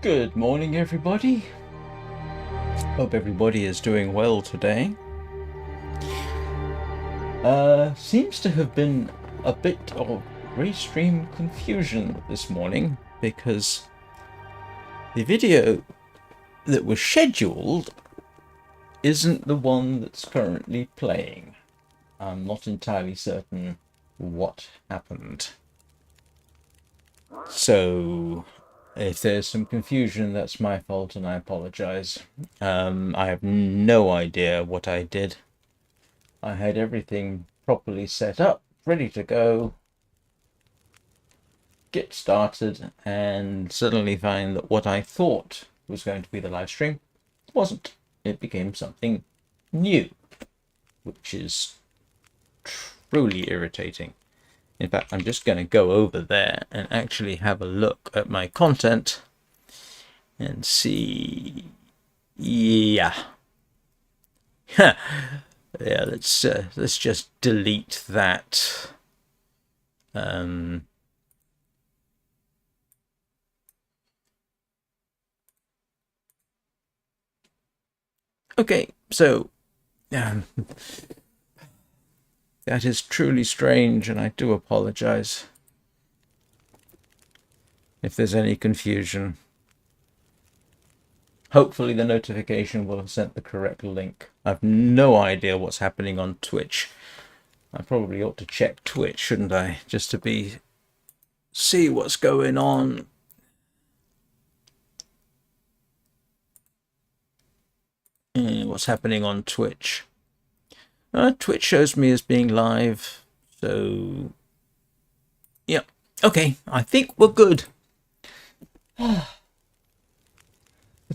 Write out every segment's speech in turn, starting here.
Good morning, everybody. Hope everybody is doing well today. Seems to have been a bit of restream confusion this morning because the video that was scheduled isn't the one that's currently playing. I'm not entirely certain what happened. So if there's some confusion, that's my fault and I apologize. I have no idea what I did. I had everything properly set up, ready to go, get started, and suddenly find that what I thought was going to be the live stream wasn't. It became something new, which is truly irritating. In fact, I'm just going to go over there and actually have a look at my content and see. Yeah. Yeah, let's just delete that. Okay, so that is truly strange, and I do apologize if there's any confusion. Hopefully the notification will have sent the correct link. I've no idea what's happening on Twitch. I probably ought to check Twitch, shouldn't I? Just to see what's going on. What's happening on Twitch. Twitch shows me as being live, so yeah. Okay, I think we're good. The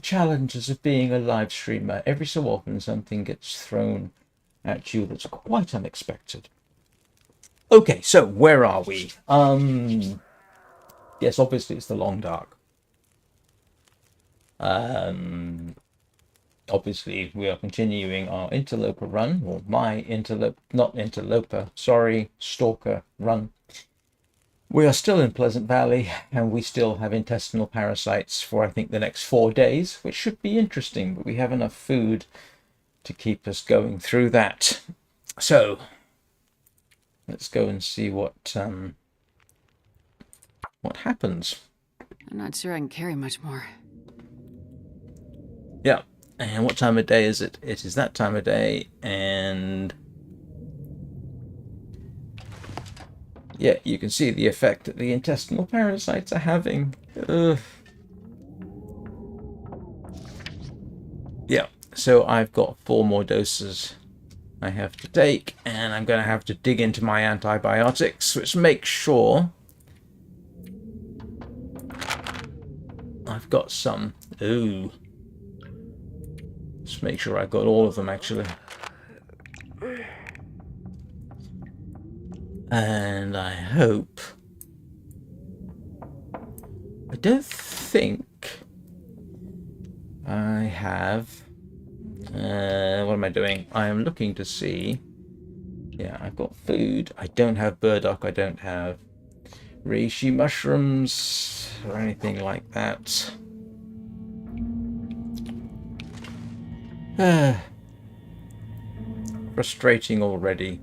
challenges of being a live streamer. Every so often something gets thrown at you that's quite unexpected. Okay, so where are we? Yes, obviously it's the long dark. Obviously we are continuing our interloper run, or my stalker run. We are still in Pleasant Valley, and we still have intestinal parasites for, I think, the next 4 days, which should be interesting, but we have enough food to keep us going through that. So, let's go and see what happens. I'm not sure I can carry much more. Yeah, and what time of day is it? It is that time of day, and yeah, you can see the effect that the intestinal parasites are having. Ugh. Yeah, so I've got 4 more doses I have to take, and I'm going to have to dig into my antibiotics, which makes sure I've got some. Ooh. Just make sure I've got all of them, actually. And I hope... I don't think I have... what am I doing? I am looking to see... Yeah, I've got food. I don't have burdock. I don't have reishi mushrooms or anything like that. Frustrating already.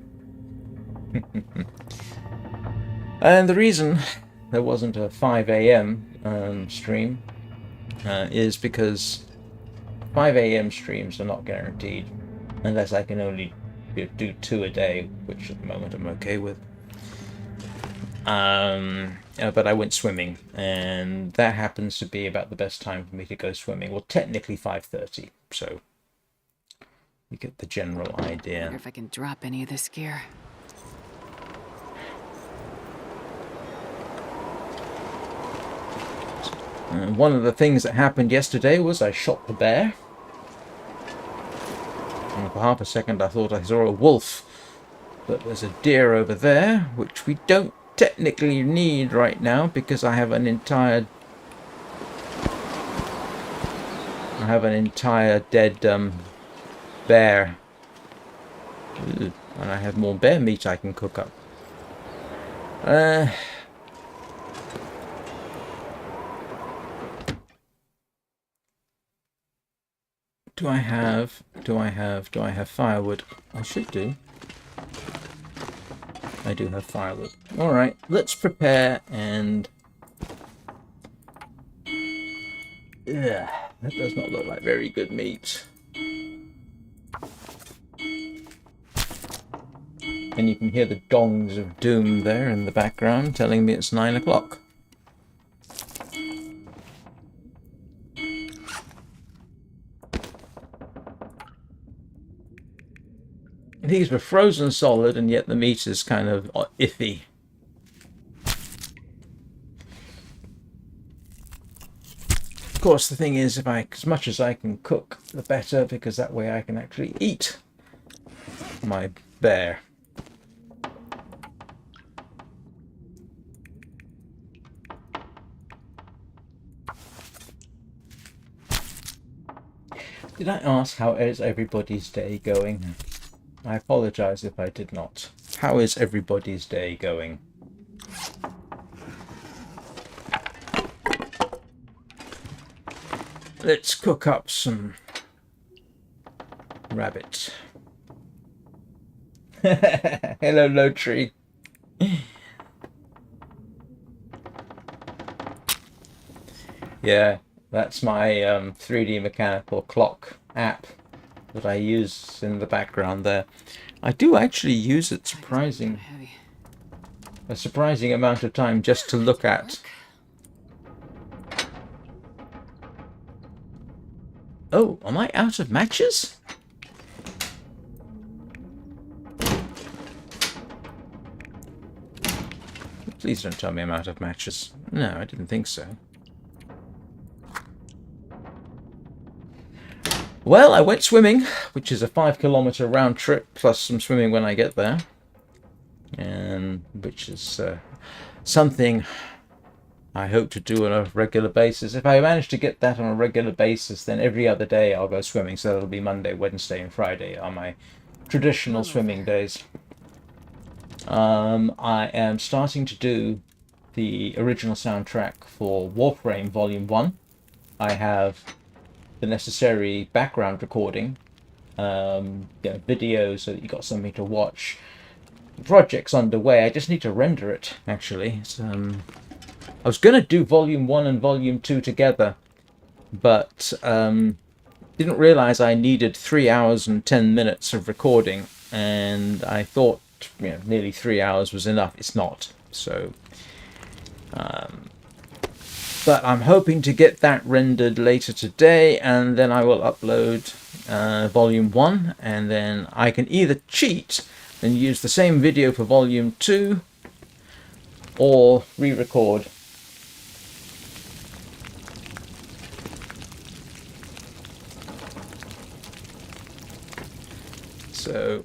And the reason there wasn't a 5 a.m. Stream is because 5 a.m. streams are not guaranteed unless I can only do 2 a day, which at the moment I'm okay with. But I went swimming, and that happens to be about the best time for me to go swimming. Well, technically 5:30, so you get the general idea. I wonder if I can drop any of this gear. One of the things that happened yesterday was I shot the bear. And for half a second I thought I saw a wolf. But there's a deer over there, which we don't technically need right now because I have an entire dead bear. Ooh, and I have more bear meat I can cook up. Do I have firewood? I should do. I do have firewood. Alright, let's prepare and... Ugh, that does not look like very good meat. And you can hear the gongs of doom there in the background telling me it's 9 o'clock. These were frozen solid, and yet the meat is kind of iffy. Of course, the thing is, as much as I can cook, the better, because that way I can actually eat my bear. Did I ask how is everybody's day going? I apologize if I did not. How is everybody's day going? Let's cook up some rabbit. Hello, low tree. Yeah, that's my 3D mechanical clock app that I use in the background there. I do actually use it a surprising amount of time just to look at. Oh, am I out of matches? Please don't tell me I'm out of matches. No, I didn't think so. Well, I went swimming, which is a 5-kilometer round trip, plus some swimming when I get there. And which is something I hope to do on a regular basis. If I manage to get that on a regular basis, then every other day I'll go swimming. So that'll be Monday, Wednesday, and Friday are my traditional swimming days. I am starting to do the original soundtrack for Warframe Volume 1. I have the necessary background recording, video, so that you got something to watch. The project's underway. I just need to render it, actually. I was going to do Volume 1 and Volume 2 together, but didn't realize I needed 3 hours and 10 minutes of recording, and I thought nearly 3 hours was enough. It's not. So, but I'm hoping to get that rendered later today, and then I will upload Volume 1, and then I can either cheat and use the same video for Volume 2, or re-record. So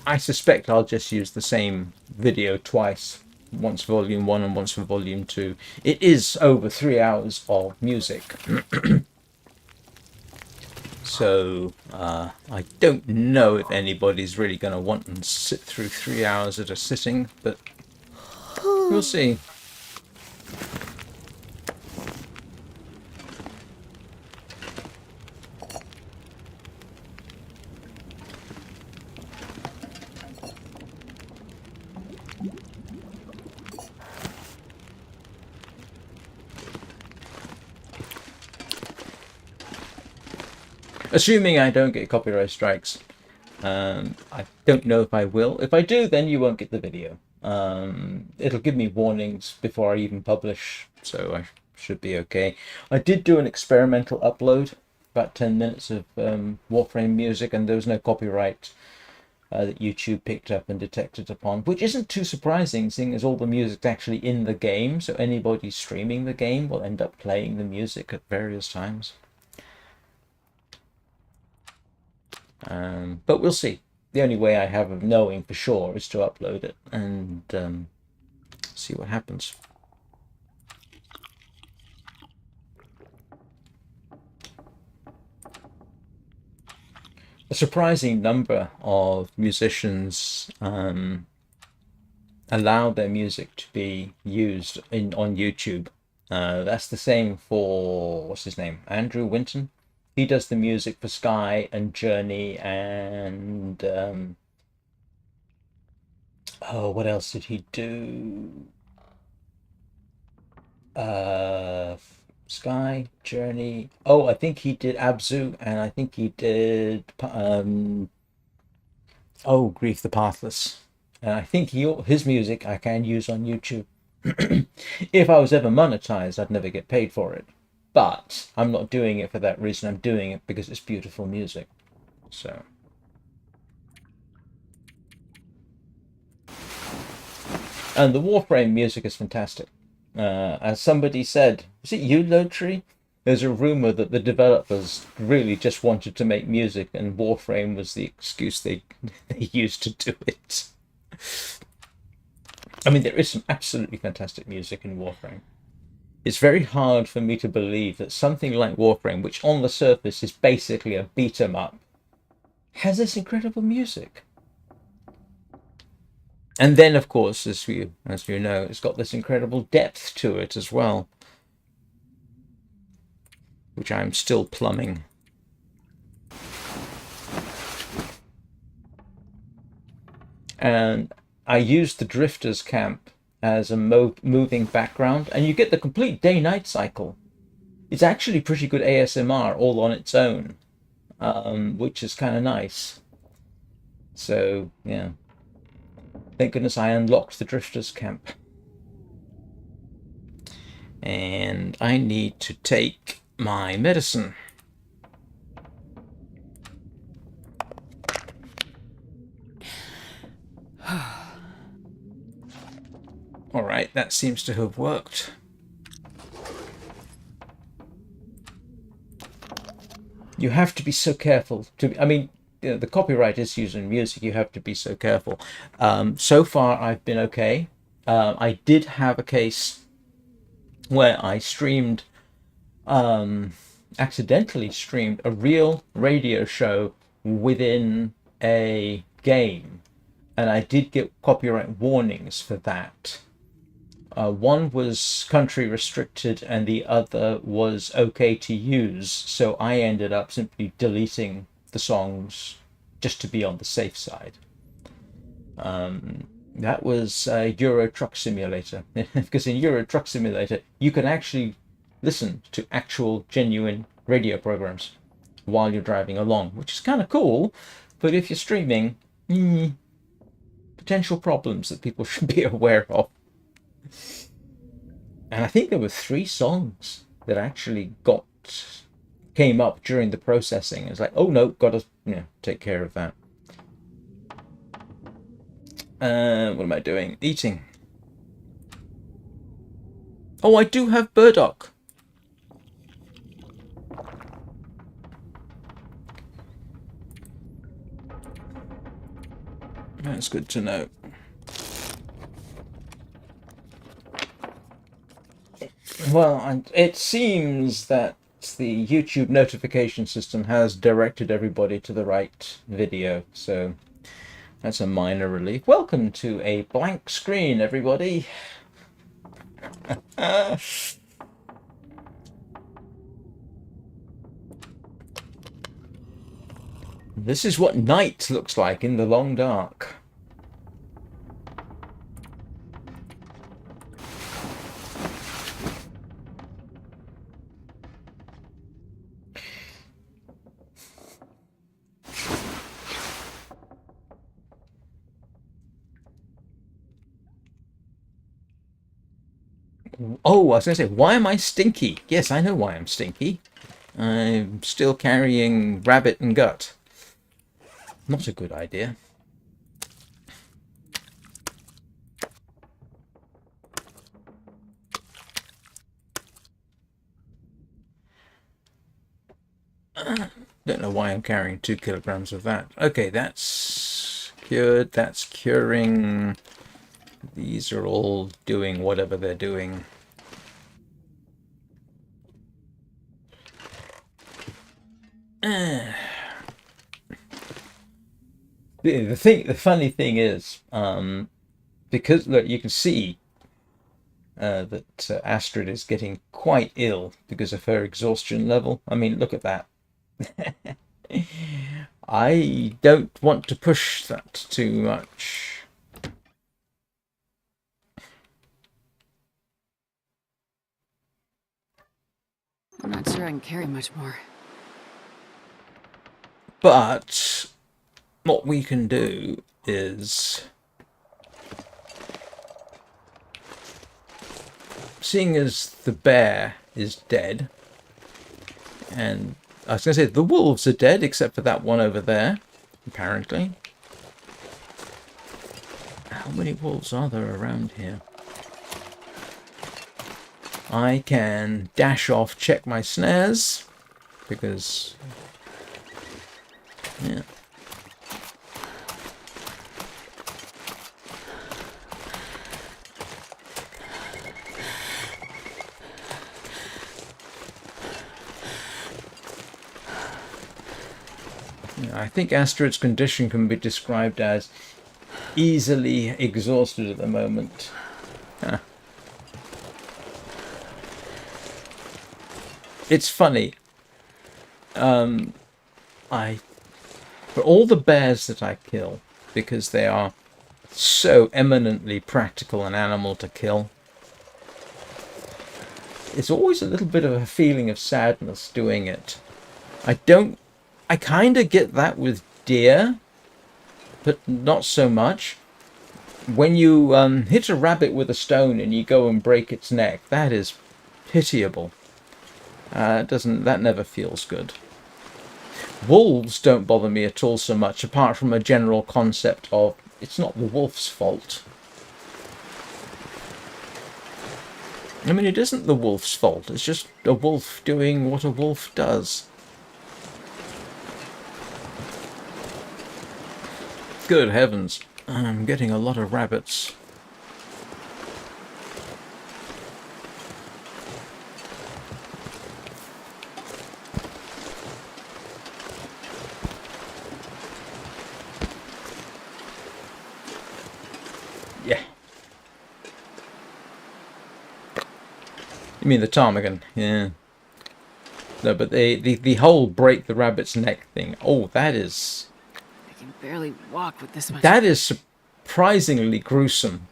I suspect I'll just use the same video twice, once for Volume 1 and once for Volume 2. It is over 3 hours of music. So I don't know if anybody's really going to want to sit through 3 hours at a sitting, but we'll see. Assuming I don't get copyright strikes. I don't know if I will. If I do, then you won't get the video. It'll give me warnings before I even publish, so I should be okay. I did do an experimental upload, about 10 minutes of Warframe music, and there was no copyright that YouTube picked up and detected upon, which isn't too surprising, seeing as all the music's actually in the game, so anybody streaming the game will end up playing the music at various times. But we'll see. The only way I have of knowing for sure is to upload it and see what happens. a surprising number of musicians allow their music to be used on YouTube. That's the same for, what's his name, Andrew Winton. He does the music for Sky and Journey and oh, what else did he do? Uh, Sky, Journey. Oh, I think he did Abzu, and I think he did oh, Grief the Pathless. And I think his music I can use on YouTube. If I was ever monetized, I'd never get paid for it. But I'm not doing it for that reason. I'm doing it because it's beautiful music. So. And the Warframe music is fantastic. As somebody said, was it you, Lotry? There's a rumor that the developers really just wanted to make music and Warframe was the excuse they used to do it. I mean, there is some absolutely fantastic music in Warframe. It's very hard for me to believe that something like Warframe, which on the surface is basically a beat 'em up, has this incredible music. And then, of course, as you know, it's got this incredible depth to it as well, which I'm still plumbing. And I used the Drifter's Camp as a moving background, and you get the complete day-night cycle. It's actually pretty good ASMR all on its own, which is kind of nice. So, yeah. Thank goodness I unlocked the Drifter's Camp. And I need to take my medicine. All right, that seems to have worked. You have to be so careful I mean, you know, the copyright issues in music, you have to be so careful. So far, I've been okay. I did have a case where I accidentally streamed a real radio show within a game, and I did get copyright warnings for that. One was country restricted and the other was okay to use, so I ended up simply deleting the songs just to be on the safe side. That was Euro Truck Simulator, because in Euro Truck Simulator you can actually listen to actual genuine radio programs while you're driving along, which is kind of cool, but if you're streaming, potential problems that people should be aware of. And I think there were 3 songs that actually came up during the processing. It's like, oh no, gotta take care of that. What am I doing? Eating. Oh, I do have burdock. That's good to know. Well, it seems that the YouTube notification system has directed everybody to the right video, so that's a minor relief. Welcome to a blank screen, everybody. This is what night looks like in the long dark. Oh, I was going to say, why am I stinky? Yes, I know why I'm stinky. I'm still carrying rabbit and gut. Not a good idea. Don't know why I'm carrying 2 kilograms of that. Okay, that's cured. That's curing. These are all doing whatever they're doing. the funny thing is, because look, you can see that Astrid is getting quite ill because of her exhaustion level. I mean, look at that. I don't want to push that too much. I'm not sure I can carry much more. But what we can do is, seeing as the bear is dead, and I was going to say the wolves are dead, except for that one over there, apparently. How many wolves are there around here? I can dash off, check my snares, because... yeah. I think Astrid's condition can be described as easily exhausted at the moment. Huh. It's funny. For all the bears that I kill, because they are so eminently practical an animal to kill, it's always a little bit of a feeling of sadness doing it. I kind of get that with deer, but not so much. When you hit a rabbit with a stone and you go and break its neck, that is pitiable. That never feels good. Wolves don't bother me at all so much, apart from a general concept of it's not the wolf's fault. I mean, it isn't the wolf's fault. It's just a wolf doing what a wolf does. Good heavens, I'm getting a lot of rabbits. Yeah. You mean the ptarmigan? Yeah. No, but the whole break the rabbit's neck thing. Oh, that is... I can barely walk with this much. that is surprisingly gruesome.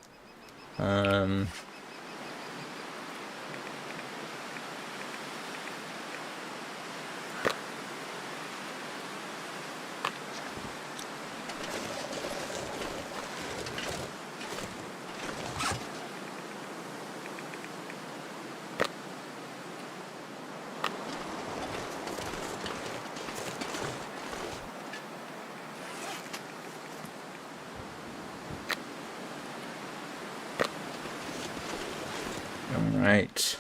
Right.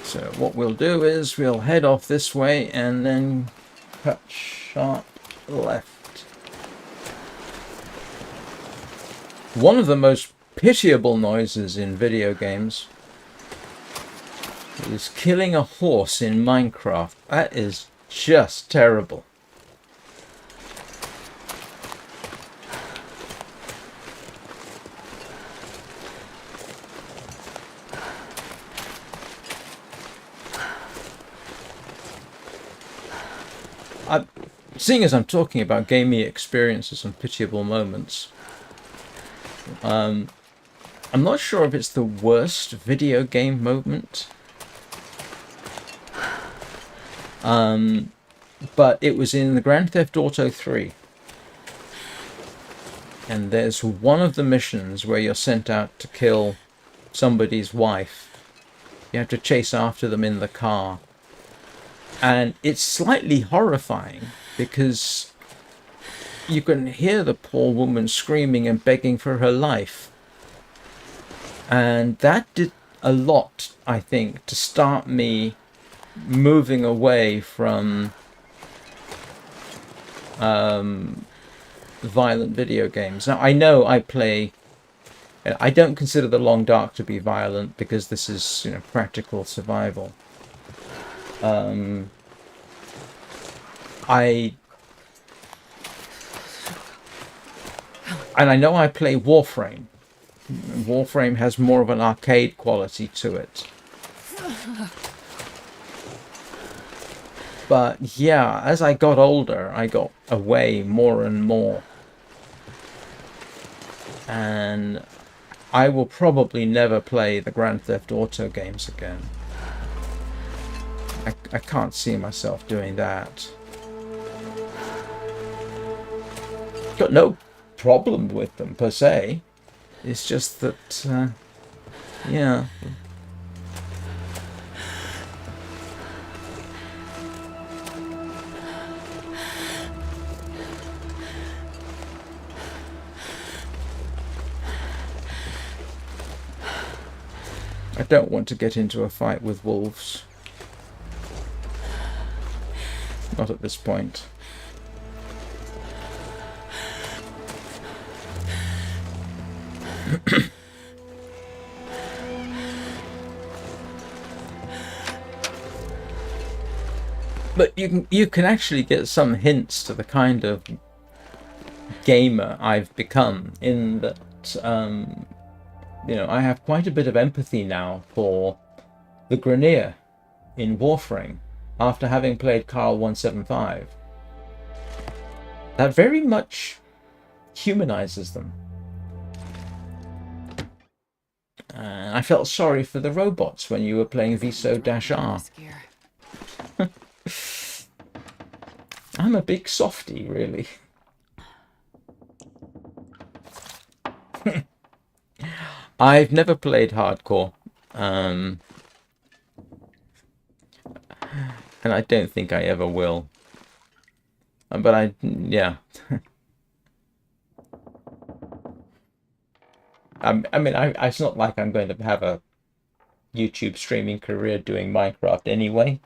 So what we'll do is we'll head off this way and then cut sharp left. One of the most pitiable noises in video games is killing a horse in Minecraft. That is just terrible. Seeing as I'm talking about gaming experiences and pitiable moments, I'm not sure if it's the worst video game moment, but it was in the Grand Theft Auto 3. And there's one of the missions where you're sent out to kill somebody's wife. You have to chase after them in the car. And it's slightly horrifying because you can hear the poor woman screaming and begging for her life. And that did a lot, I think, to start me moving away from violent video games. Now, I know I don't consider The Long Dark to be violent because this is, practical survival. I know I play Warframe. Warframe has more of an arcade quality to it. But yeah, as I got older, I got away more and more. And I will probably never play the Grand Theft Auto games again. I can't see myself doing that. Got no problem with them per se. It's just that, yeah. I don't want to get into a fight with wolves. Not at this point. But you can actually get some hints to the kind of gamer I've become, in that you know, I have quite a bit of empathy now for the Grenier in Warframe after having played Carl 175. That very much humanizes them. I felt sorry for the robots when you were playing Viso-R. I'm a big softie, really. I've never played hardcore. And I don't think I ever will. But yeah. I mean, it's not like I'm going to have a YouTube streaming career doing Minecraft anyway.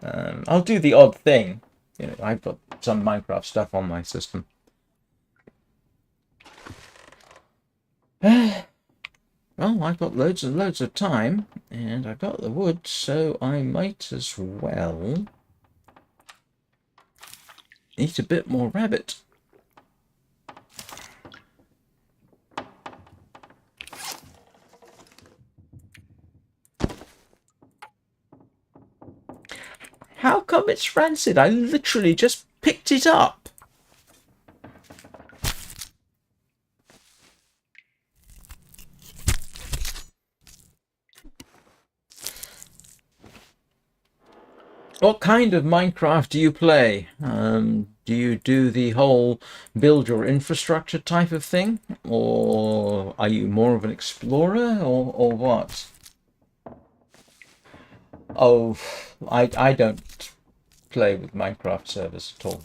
I'll do the odd thing. You know, I've got some Minecraft stuff on my system. Well, I've got loads and loads of time, and I've got the wood, so I might as well eat a bit more rabbit. How come it's rancid? I literally just picked it up. What kind of Minecraft do you play? Do you do the whole build your infrastructure type of thing? Or are you more of an explorer, or what? Oh, I don't play with Minecraft servers at all.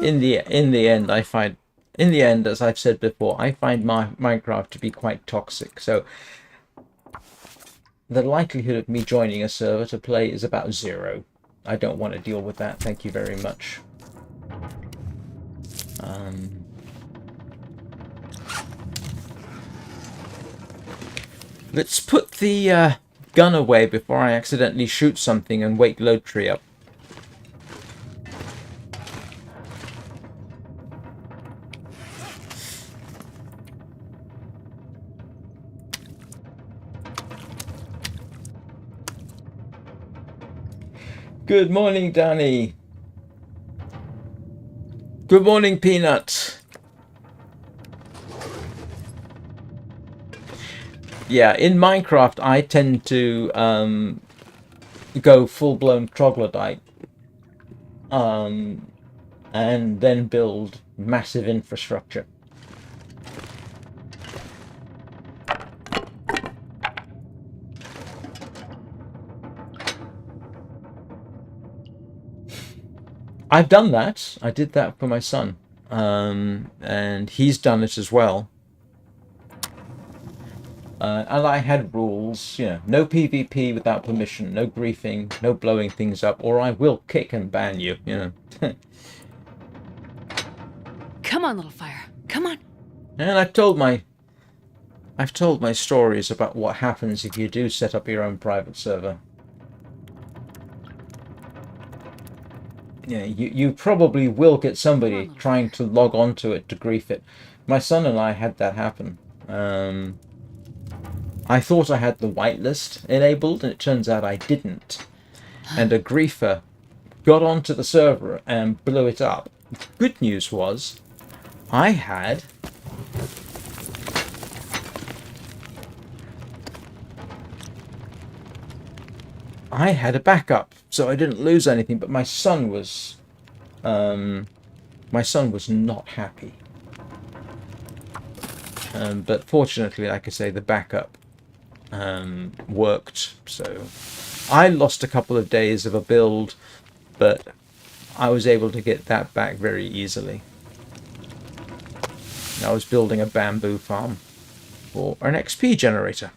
In the end, as I've said before, I find Minecraft to be quite toxic. So the likelihood of me joining a server to play is about 0. I don't want to deal with that. Thank you very much. Let's put the gun away before I accidentally shoot something and wake load tree up. Good morning, Danny. Good morning, Peanut. Yeah, in Minecraft, I tend to go full-blown troglodyte, and then build massive infrastructure. I've done that. I did that for my son, and he's done it as well. And I had rules, you know, no PvP without permission, no griefing, no blowing things up, or I will kick and ban you, you know. Come on, little fire. Come on. And I've told my I've told my stories about what happens if you do set up your own private server. Yeah, you probably will get somebody trying to log onto it to grief it. My son and I had that happen. I thought I had the whitelist enabled, and it turns out I didn't. And a griefer got onto the server and blew it up. Good news was, I had a backup, so I didn't lose anything. But my son was not happy. But fortunately, like I say, the backup worked. So I lost a couple of days of a build, but I was able to get that back very easily. I was building a bamboo farm for an XP generator.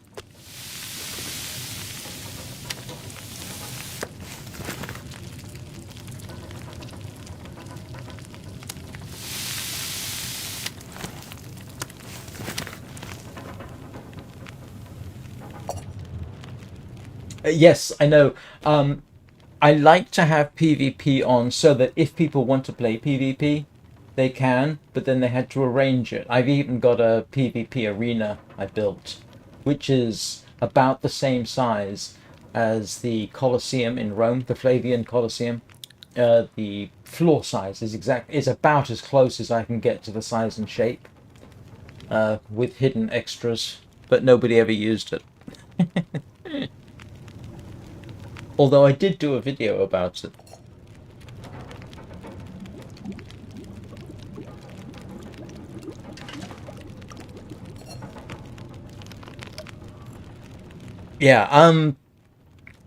Yes, I know. I like to have PvP on so that if people want to play PvP, they can, but then they had to arrange it. I've even got a PvP arena I built, which is about the same size as the Colosseum in Rome, the Flavian Colosseum. The floor size is about as close as I can get to the size and shape, with hidden extras, but nobody ever used it. Although I did do a video about it. Yeah,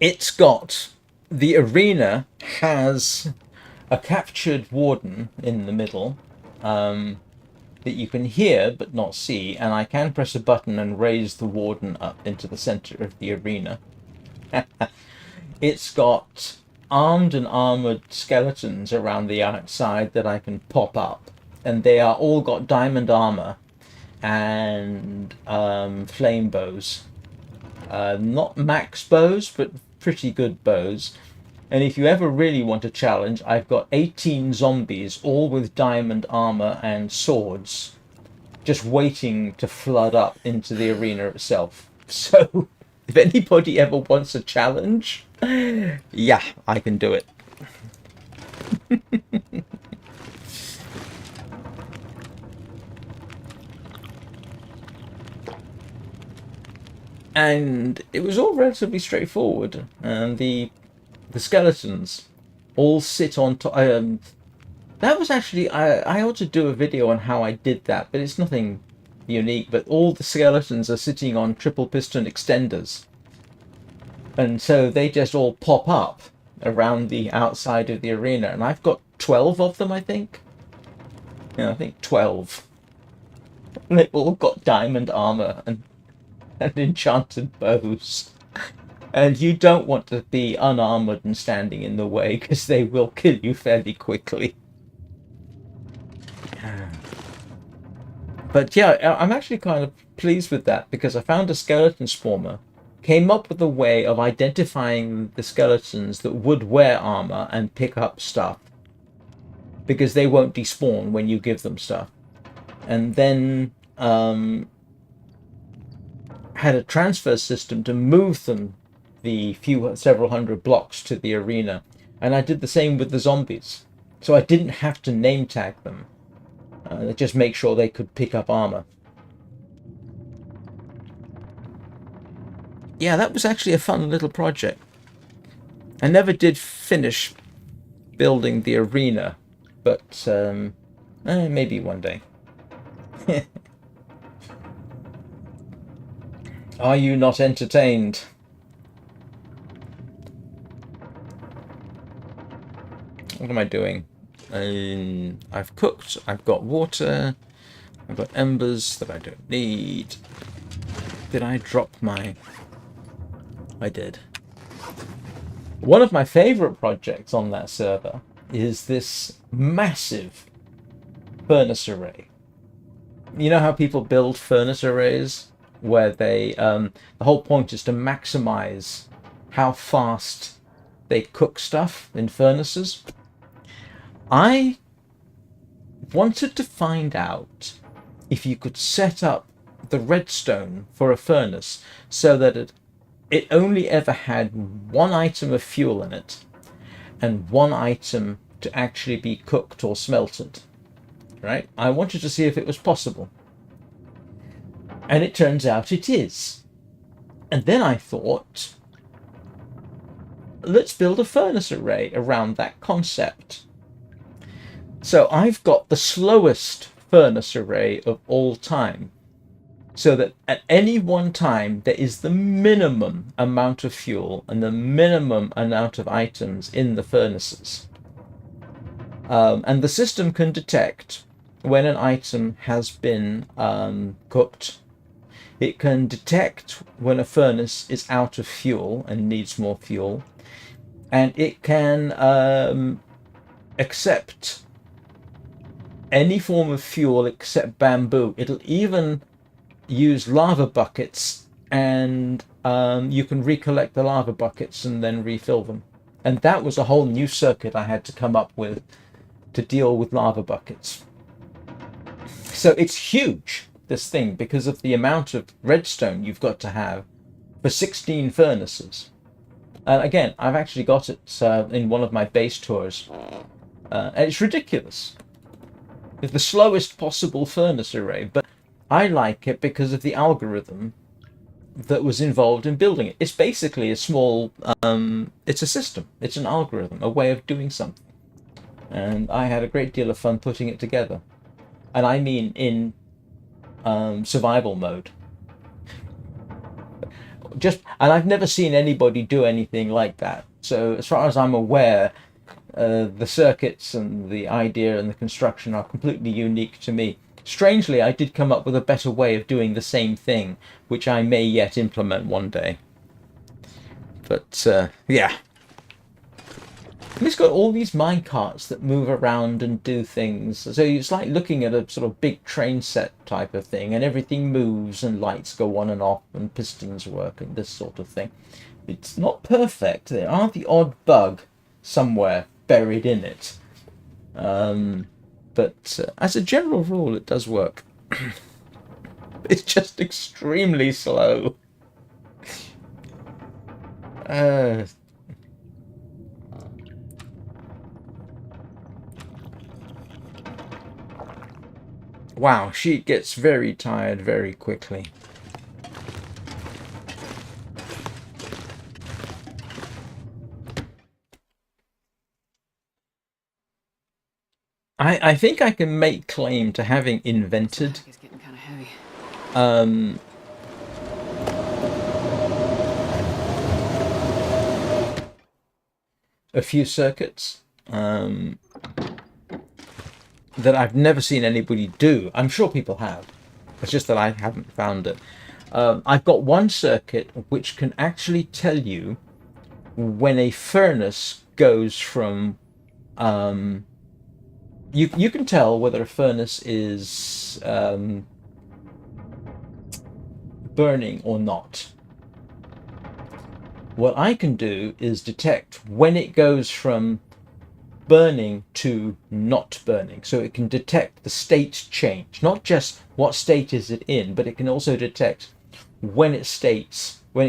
it's got... The arena has a captured warden in the middle, that you can hear but not see, and I can press a button and raise the warden up into the center of the arena. It's got armed and armored skeletons around the outside that I can pop up, and they are all got diamond armor and flame bows. Not max bows, but pretty good bows. And if you ever really want a challenge, I've got 18 zombies, all with diamond armor and swords, just waiting to flood up into the arena itself. So, if anybody ever wants a challenge, yeah, I can do it. And it was all relatively straightforward. And the skeletons all sit on top. That was actually, I ought to do a video on how I did that, but it's nothing unique. But all the skeletons are sitting on triple piston extenders, and so they just all pop up around the outside of the arena. And I've got 12 of them, I think. Yeah, I think 12. And they've all got diamond armor and enchanted bows. And you don't want to be unarmored and standing in the way, because they will kill you fairly quickly. But yeah, I'm actually kind of pleased with that, because I found a skeleton spawner, came up with a way of identifying the skeletons that would wear armor and pick up stuff, because they won't despawn when you give them stuff. And then had a transfer system to move them the several hundred blocks to the arena. And I did the same with the zombies, so I didn't have to name tag them. Just make sure they could pick up armor. Yeah, that was actually a fun little project. I never did finish building the arena, but maybe one day. Are you not entertained? What am I doing? I've cooked, I've got water, I've got embers that I don't need. Did I drop my... I did. One of my favorite projects on that server is this massive furnace array. You know how people build furnace arrays? where they the whole point is to maximize how fast they cook stuff in furnaces. I wanted to find out if you could set up the redstone for a furnace so that it only ever had one item of fuel in it and one item to actually be cooked or smelted. Right? I wanted to see if it was possible. And it turns out it is. And then I thought, let's build a furnace array around that concept. So I've got the slowest furnace array of all time, so that at any one time there is the minimum amount of fuel and the minimum amount of items in the furnaces. And the system can detect when an item has been cooked. It can detect when a furnace is out of fuel and needs more fuel. And it can accept any form of fuel except bamboo. It'll even use lava buckets, and you can recollect the lava buckets and then refill them. And that was a whole new circuit I had to come up with to deal with lava buckets. So it's huge, this thing, because of the amount of redstone you've got to have for 16 furnaces. And again, I've actually got it in one of my base tours. And it's ridiculous. It's the slowest possible furnace array, but I like it because of the algorithm that was involved in building it. It's basically a small, it's a system. It's an algorithm, a way of doing something. And I had a great deal of fun putting it together. And I mean in survival mode. And I've never seen anybody do anything like that. So as far as I'm aware, the circuits and the idea and the construction are completely unique to me. Strangely, I did come up with a better way of doing the same thing, which I may yet implement one day. But yeah. And it's got all these minecarts that move around and do things. So it's like looking at a sort of big train set type of thing, and everything moves and lights go on and off and pistons work and this sort of thing. It's not perfect. There are the odd bug somewhere buried in it. But as a general rule, it does work. It's just extremely slow. Wow, she gets very tired very quickly. I think I can make claim to having invented It's getting kind of heavy. A few circuits that I've never seen anybody do. I'm sure people have. It's just that I haven't found it. I've got one circuit which can actually tell you when a furnace goes from you can tell whether a furnace is burning or not. What I can do is detect when it goes from burning to not burning. So it can detect the state change, not just what state is it in, but it can also detect when it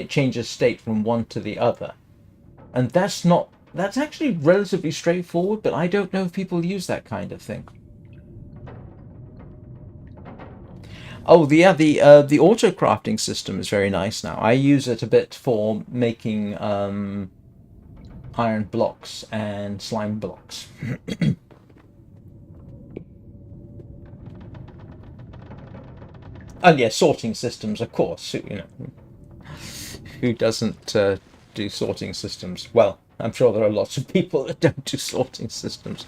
changes state from one to the other. And that's actually relatively straightforward, but I don't know if people use that kind of thing. Oh, the auto crafting system is very nice now. I use it a bit for making iron blocks and slime blocks. And yeah, sorting systems, of course. You know, who doesn't do sorting systems? Well, I'm sure there are lots of people that don't do sorting systems.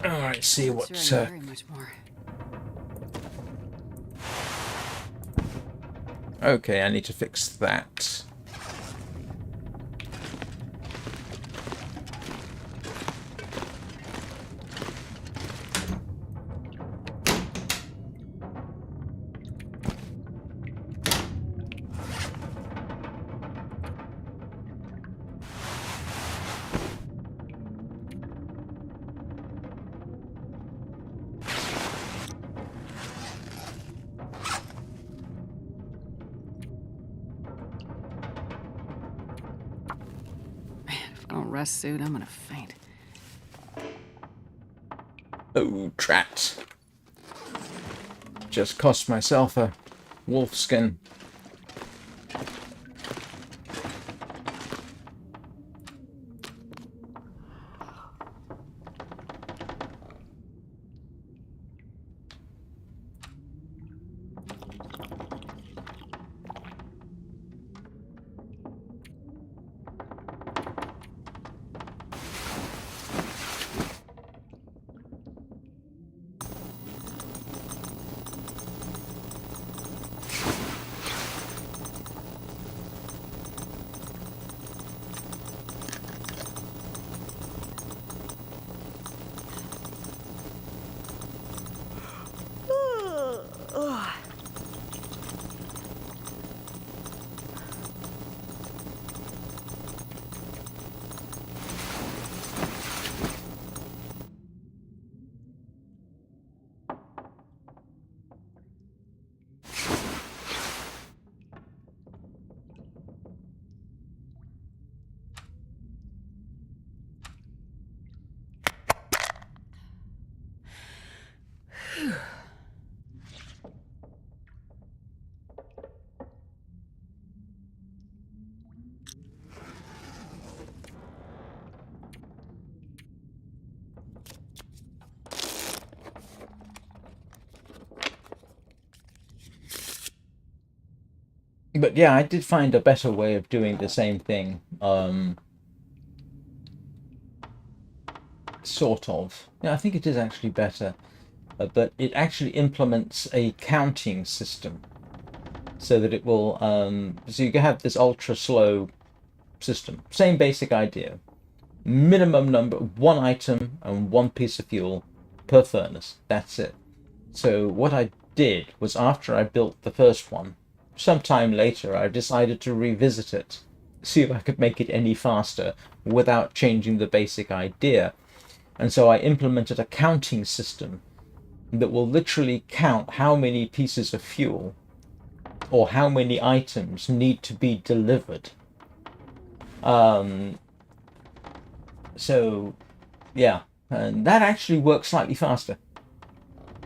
All right, see what. Very much more. Okay, I need to fix that. rest soon, I'm gonna faint. Oh, drat. Just cost myself a wolf skin. But yeah, I did find a better way of doing the same thing. Sort of. Yeah, I think it is actually better. But it actually implements a counting system so that it will. So you can have this ultra slow system. Same basic idea. Minimum number, one item and one piece of fuel per furnace. That's it. So what I did was after I built the first one, sometime later I decided to revisit it, see if I could make it any faster without changing the basic idea. And so I implemented a counting system that will literally count how many pieces of fuel or how many items need to be delivered. So yeah, and that actually works slightly faster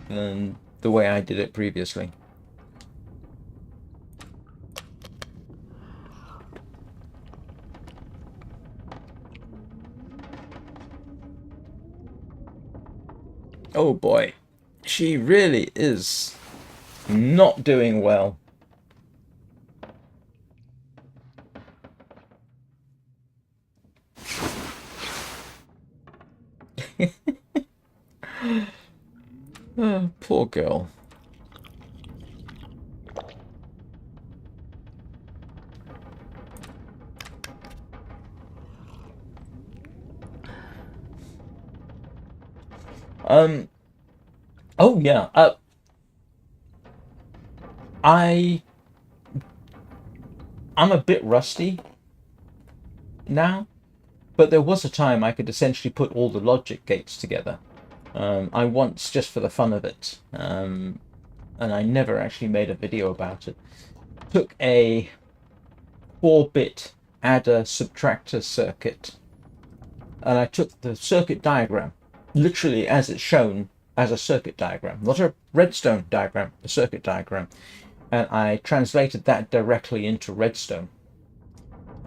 than the way I did it previously. Oh boy, she really is not doing well. Poor girl. Oh yeah. I'm a bit rusty now, but there was a time I could essentially put all the logic gates together. I once, just for the fun of it, and I never actually made a video about it, took a 4-bit adder subtractor circuit, and I took the circuit diagram, literally as it's shown as a circuit diagram, not a redstone diagram, a circuit diagram, and I translated that directly into redstone.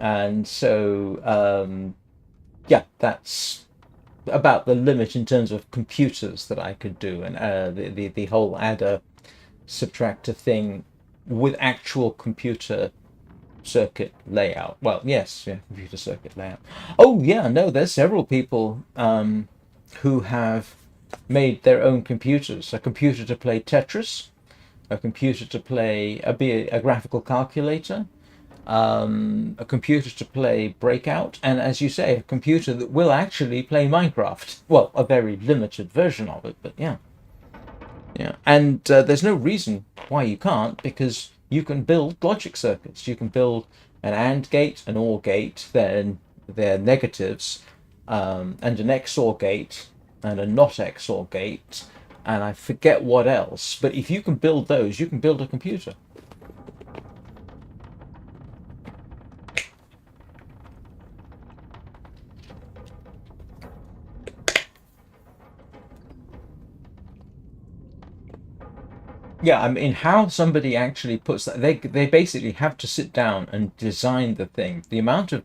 And so, yeah, that's about the limit in terms of computers that I could do, and the whole adder subtractor thing with actual computer circuit layout. Well, yes, yeah, computer circuit layout. Oh yeah, no, there's several people who have made their own computers. A computer to play Tetris, a computer to play a graphical calculator, a computer to play Breakout, and as you say, a computer that will actually play Minecraft. Well, a very limited version of it, but yeah. Yeah, and there's no reason why you can't, because you can build logic circuits. You can build an AND gate, an OR gate, then their negatives, and an XOR gate, and a not XOR gate, and I forget what else. But if you can build those, you can build a computer. Yeah, I mean, how somebody actually puts that, they basically have to sit down and design the thing. The amount of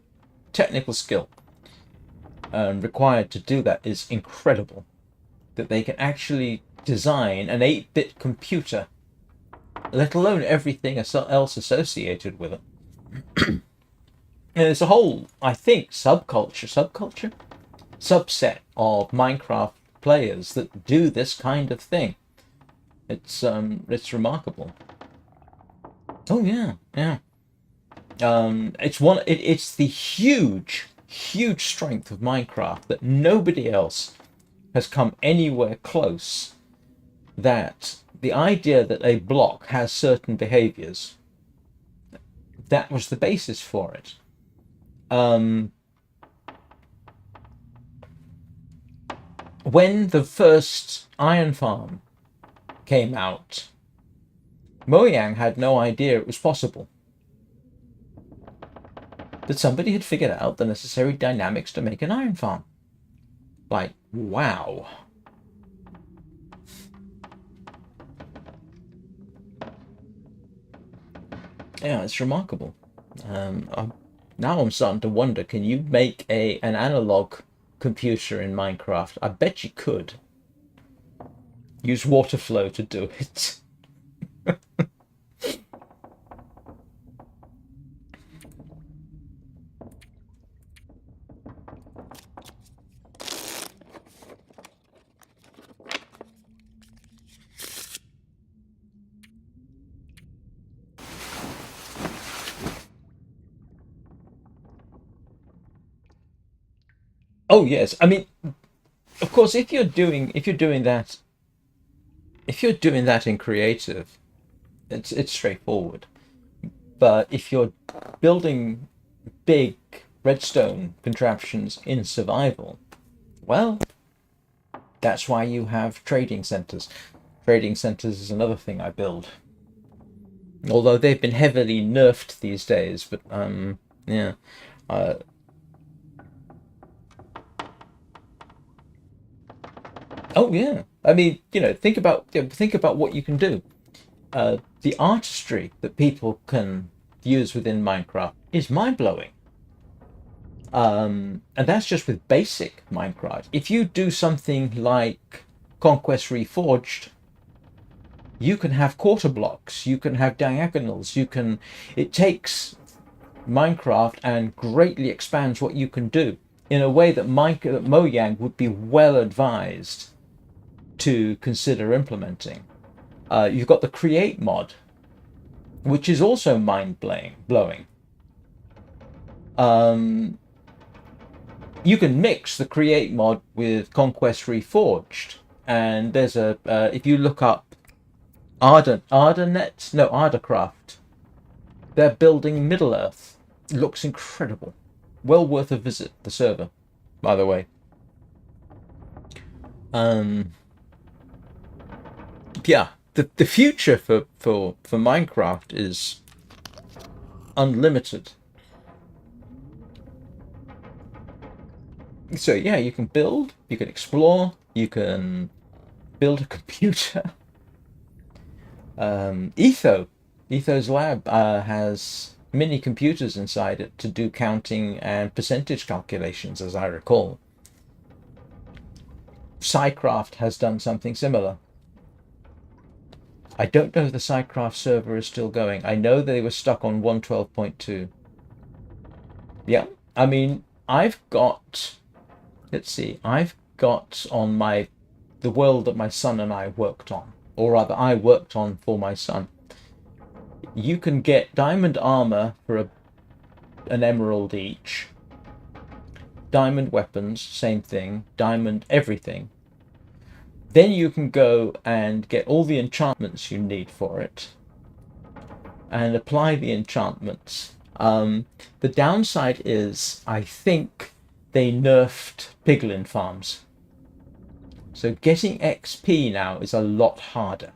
technical skill required to do that is incredible. That they can actually design an 8-bit computer, let alone everything else associated with it. And there's a whole, I think, subset of Minecraft players that do this kind of thing. It's remarkable. Oh yeah, yeah. It's the huge strength of Minecraft that nobody else has come anywhere close. That the idea that a block has certain behaviors, that was the basis for it. When the first iron farm came out, Mojang had no idea it was possible. That somebody had figured out the necessary dynamics to make an iron farm. Like, wow. Yeah, it's remarkable. Now I'm starting to wonder, can you make an analog computer in Minecraft? I bet you could. Use water flow to do it. Oh yes, I mean, of course, if you're doing that in creative, it's straightforward. But if you're building big redstone contraptions in survival, well, that's why you have trading centers. Trading centers is another thing I build. Although they've been heavily nerfed these days, but yeah. Oh yeah. I mean, think about what you can do. The artistry that people can use within Minecraft is mind-blowing. And that's just with basic Minecraft. If you do something like Conquest Reforged, you can have quarter blocks, you can have diagonals, it takes Minecraft and greatly expands what you can do in a way that Mojang would be well advised to consider implementing. You've got the Create mod, which is also mind-blowing. You can mix the Create mod with Conquest Reforged, and there's if you look up Ardercraft, they're building Middle Earth. It looks incredible. Well worth a visit, the server, by the way. Yeah, the future for Minecraft is unlimited. So yeah, you can build, you can explore, you can build a computer. Etho's lab has mini computers inside it to do counting and percentage calculations, as I recall. SciCraft has done something similar. I don't know if the SciCraft server is still going. I know they were stuck on 112.2. Yeah, I mean, I've got on the world that my son and I worked on, or rather I worked on for my son. You can get diamond armor for an emerald each. Diamond weapons, same thing. Diamond everything. Then you can go and get all the enchantments you need for it and apply the enchantments. The downside is, I think they nerfed piglin farms. So getting XP now is a lot harder,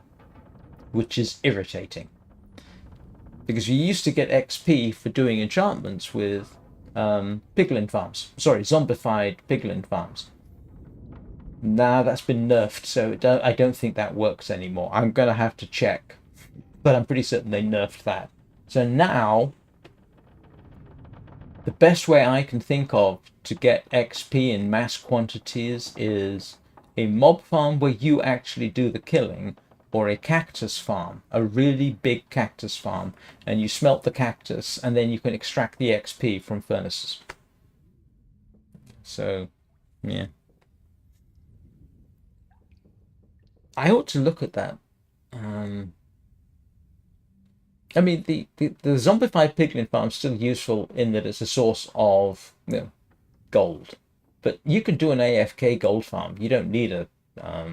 which is irritating. Because you used to get XP for doing enchantments with piglin farms. Sorry, zombified piglin farms. Nah, that's been nerfed, so I don't think that works anymore. I'm gonna have to check, but I'm pretty certain they nerfed that. So now, the best way I can think of to get XP in mass quantities is a mob farm where you actually do the killing, or a cactus farm, a really big cactus farm, and you smelt the cactus, and then you can extract the XP from furnaces. So, yeah. I ought to look at that. I mean, the zombified piglin farm is still useful in that it's a source of, you know, gold, but you can do an AFK gold farm. You don't need a, a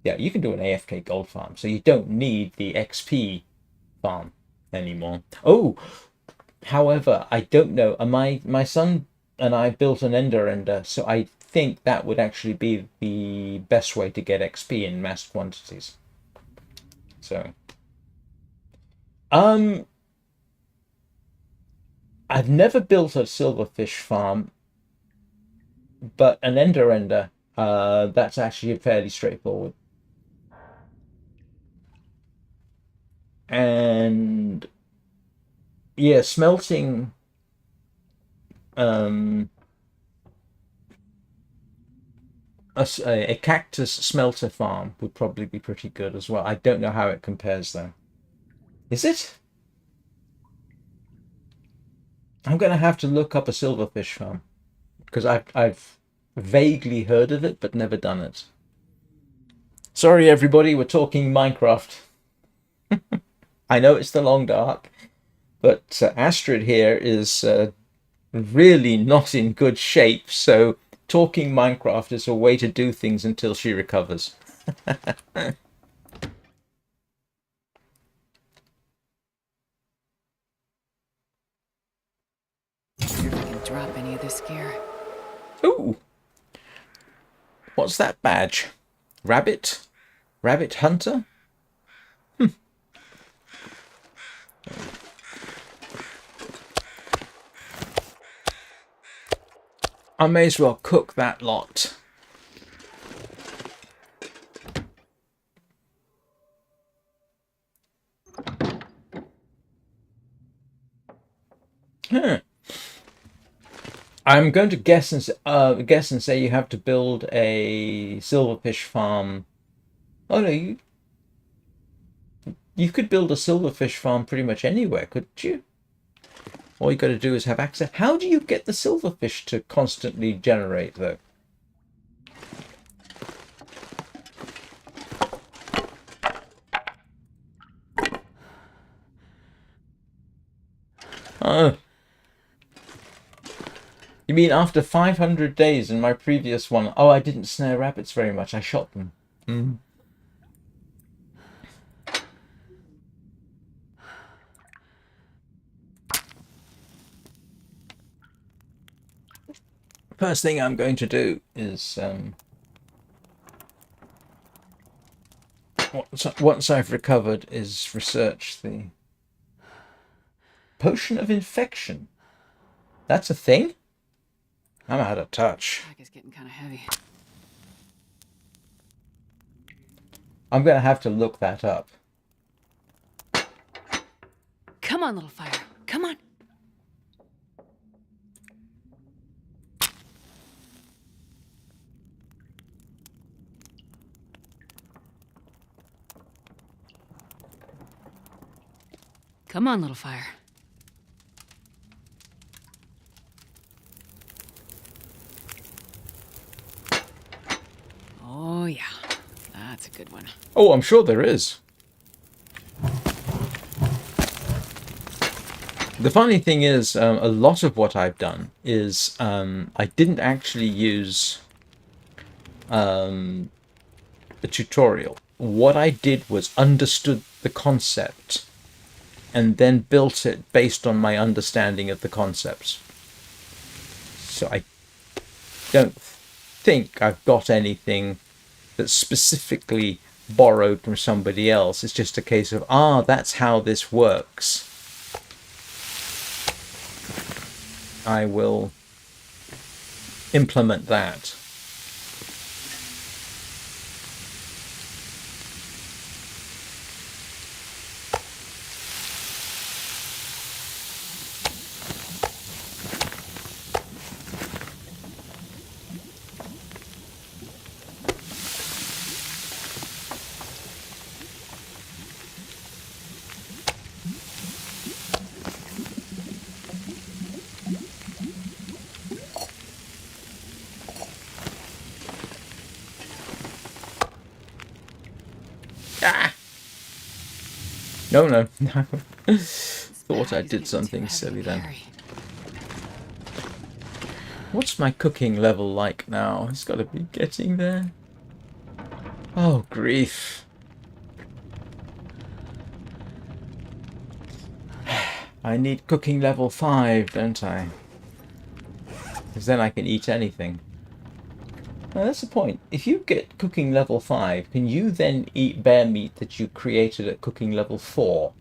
yeah, you can do an AFK gold farm, so you don't need the XP farm anymore. Oh, however, I don't know. My son and I built an ender, so I think that would actually be the best way to get XP in mass quantities. So, I've never built a silverfish farm, but an ender, that's actually fairly straightforward. And yeah, smelting a cactus smelter farm would probably be pretty good as well. I don't know how it compares though. Is it? I'm gonna have to look up a silverfish farm because I've vaguely heard of it but never done it. Sorry everybody, we're talking Minecraft. I know it's the long dark, but Astrid here is really not in good shape, so talking Minecraft is a way to do things until she recovers. Wonder if I can drop any of this gear. Ooh, what's that badge? Rabbit? Rabbit hunter? I may as well cook that lot. Huh. I'm going to guess and say you have to build a silverfish farm. Oh no, you could build a silverfish farm pretty much anywhere, couldn't you? All you got to do is have access. How do you get the silverfish to constantly generate, though? Oh. You mean after 500 days in my previous one? Oh, I didn't snare rabbits very much. I shot them. Mm. First thing I'm going to do is once I've recovered is research the potion of infection. That's a thing? I'm out of touch. Pack is getting kind of heavy. I'm going to have to look that up. Come on, little fire. Come on. Come on, little fire. Oh, yeah. That's a good one. Oh, I'm sure there is. The funny thing is, a lot of what I've done is I didn't actually use a tutorial. What I did was understood the concept and then built it based on my understanding of the concepts. So I don't think I've got anything that's specifically borrowed from somebody else. It's just a case of, that's how this works. I will implement that. Ah! No, no. Thought I did something silly then. What's my cooking level like now? It's got to be getting there. Oh, grief. I need cooking level 5, don't I? Because then I can eat anything. Now that's the point. If you get cooking level 5, can you then eat bear meat that you created at cooking level 4?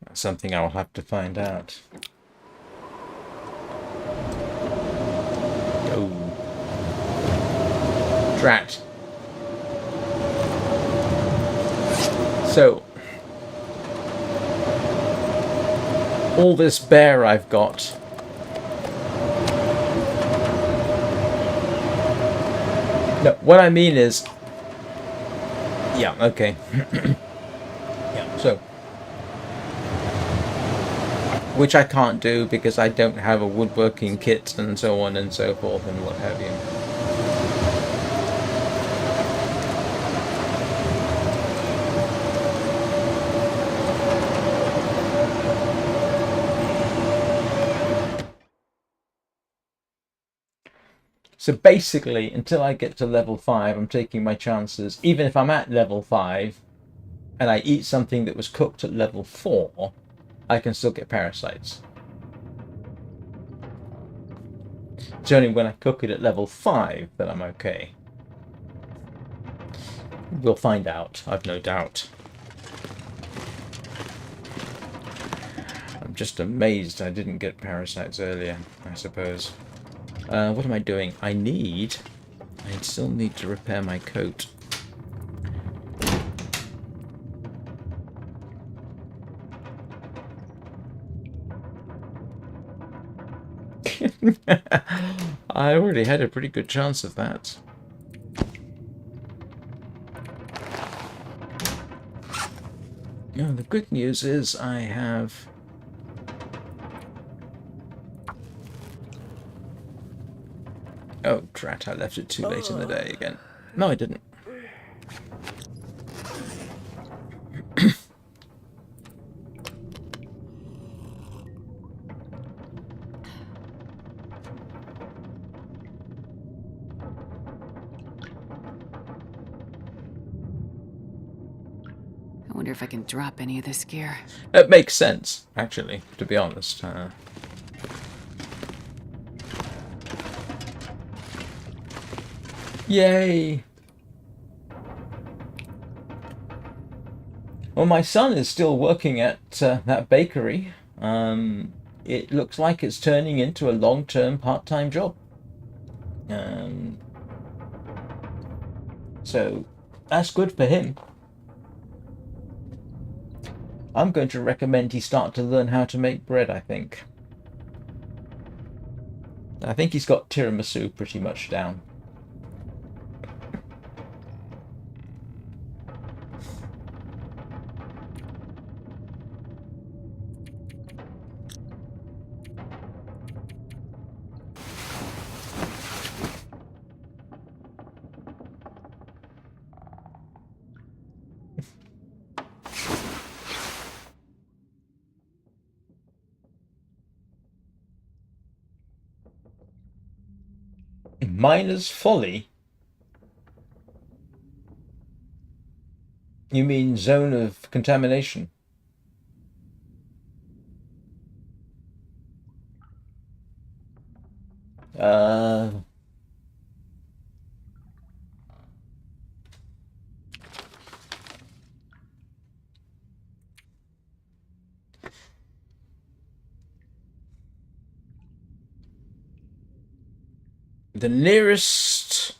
That's something I'll have to find out. Oh. Drat. So, all this bear I've got. No, what I mean is... Yeah, okay. Yeah, so... Which I can't do because I don't have a woodworking kit and so on and so forth and what have you. So basically, until I get to level 5, I'm taking my chances. Even if I'm at level 5 and I eat something that was cooked at level 4, I can still get parasites. It's only when I cook it at level 5 that I'm okay. We'll find out, I've no doubt. I'm just amazed I didn't get parasites earlier, I suppose. What am I doing? I still need to repair my coat. I already had a pretty good chance of that. No, the good news is I have... Oh, drat, I left it too late in the day again. No, I didn't. I wonder if I can drop any of this gear. It makes sense, actually, to be honest. Yay! Well, my son is still working at that bakery. It looks like it's turning into a long-term part-time job. So that's good for him. I'm going to recommend he start to learn how to make bread, I think. I think he's got tiramisu pretty much down. Miner's folly? You mean zone of contamination? Uh, the nearest...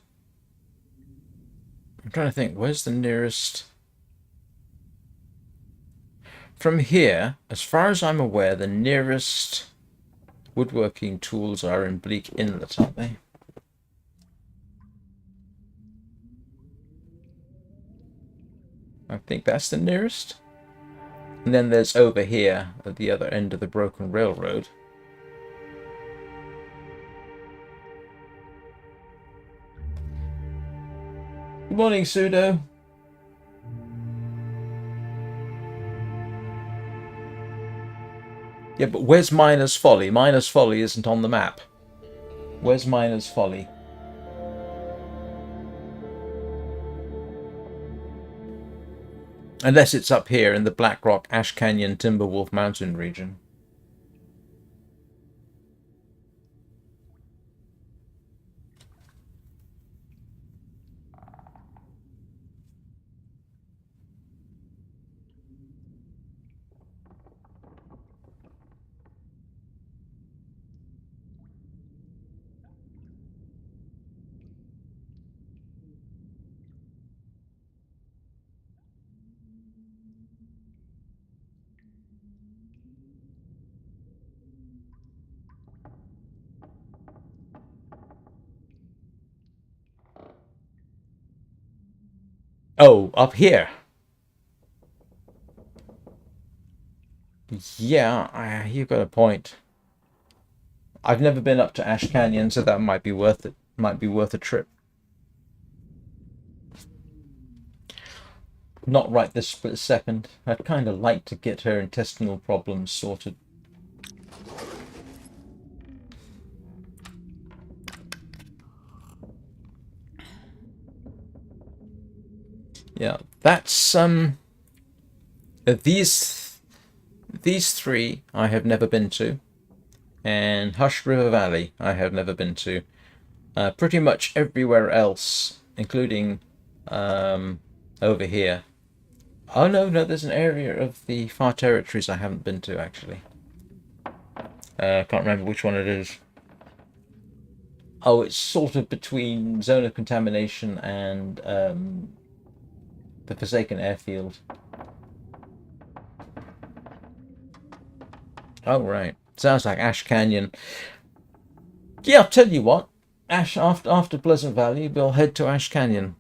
I'm trying to think, where's the nearest... From here, as far as I'm aware, the nearest woodworking tools are in Bleak Inlet, aren't they? I think that's the nearest. And then there's over here at the other end of the broken railroad. Good morning, Pseudo. Yeah, but where's Miner's Folly? Miner's Folly isn't on the map. Where's Miner's Folly? Unless it's up here in the Black Rock, Ash Canyon, Timberwolf Mountain region. Oh, up here. Yeah, you've got a point. I've never been up to Ash Canyon, so that might be worth it. Might be worth a trip. Not right this split second. I'd kind of like to get her intestinal problems sorted. Yeah, that's these three I have never been to, and Hush River Valley I have never been to. Pretty much everywhere else, including over here. Oh no, there's an area of the Far Territories I haven't been to actually. Can't remember which one it is. Oh, it's sort of between Zone of Contamination and the Forsaken Airfield. Oh, right. Sounds like Ash Canyon. Yeah, I'll tell you what. After Pleasant Valley, we'll head to Ash Canyon.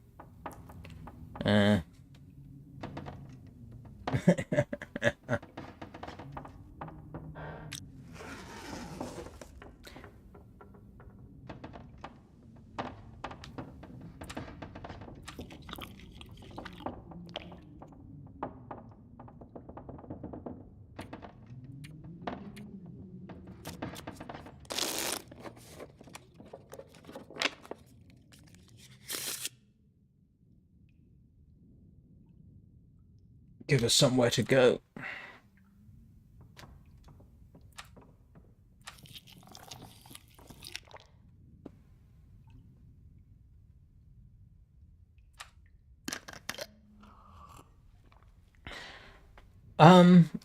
Give us somewhere to go.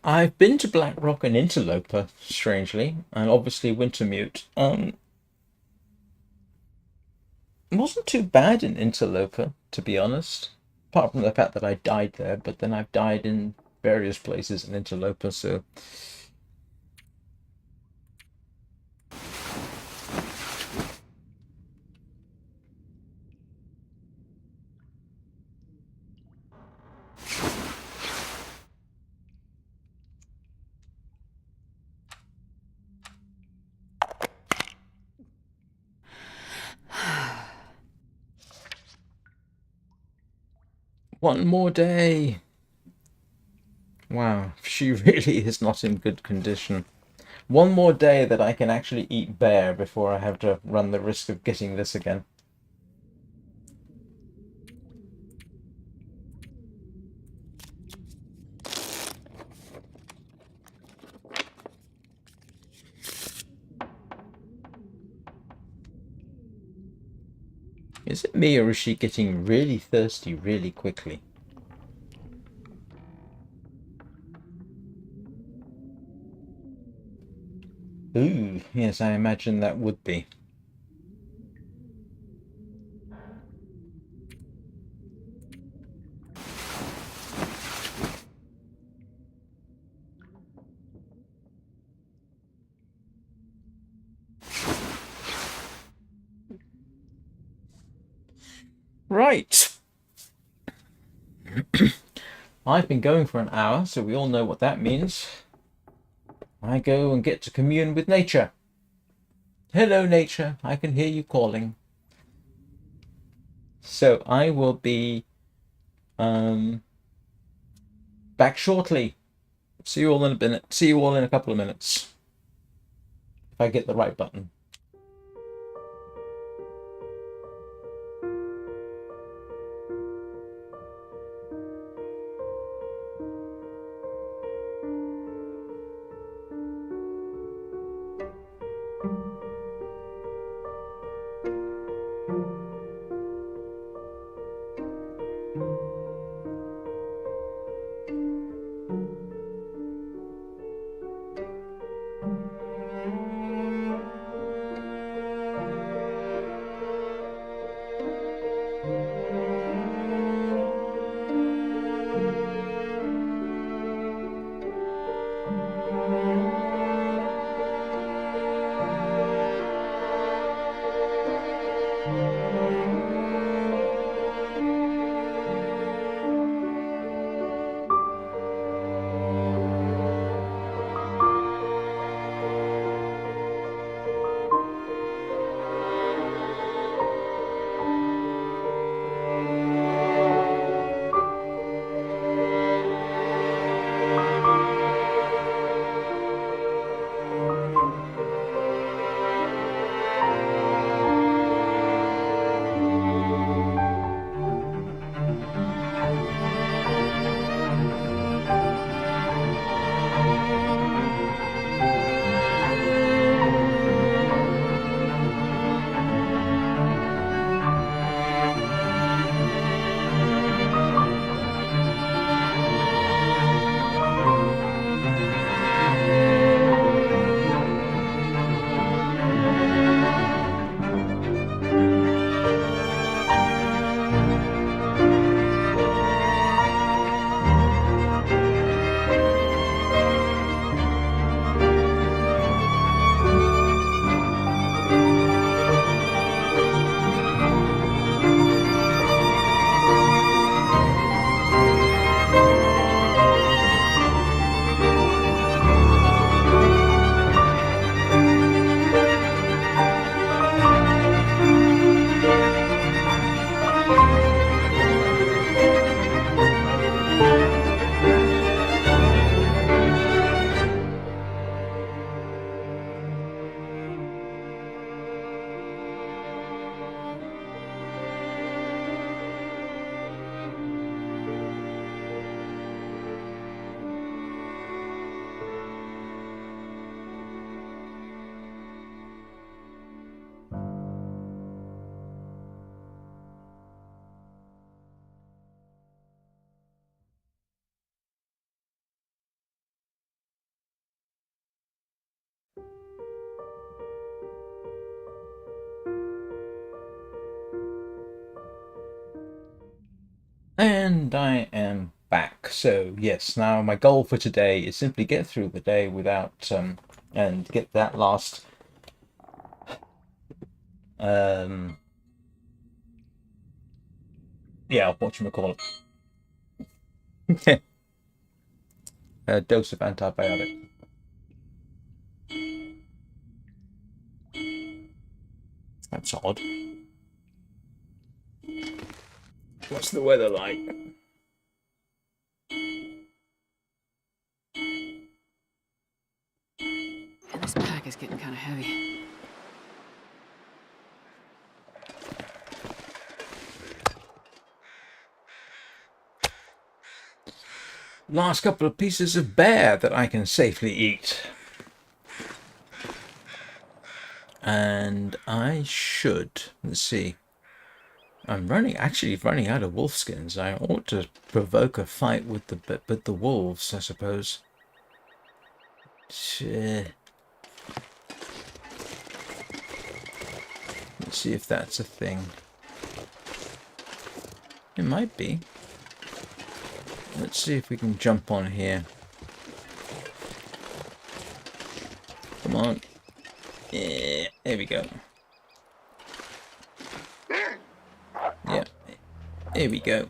I've been to Black Rock and Interloper, strangely, and obviously Wintermute. It wasn't too bad in Interloper, to be honest. Apart from the fact that I died there, but then I've died in various places in Interloper, so... One more day! Wow, she really is not in good condition. One more day that I can actually eat bear before I have to run the risk of getting this again. Is it me, or is she getting really thirsty really quickly? Ooh, yes, I imagine that would be. Right. I've been going for an hour, so we all know what that means. I go and get to commune with nature. Hello, nature. I can hear you calling. So I will be back shortly. See you all in a minute. See you all in a couple of minutes. If I get the right button. And I am back. So yes, now my goal for today is simply get through the day without and get that last yeah, whatchamacallit. A dose of antibiotic. That's odd. What's the weather like? And last couple of pieces of bear that I can safely eat. And I should, let's see, I'm actually running out of wolf skins. I ought to provoke a fight with the wolves, I suppose. Let's see if that's a thing. It might be. Let's see if we can jump on here. Come on. Yeah, there we go. Yeah, there we go.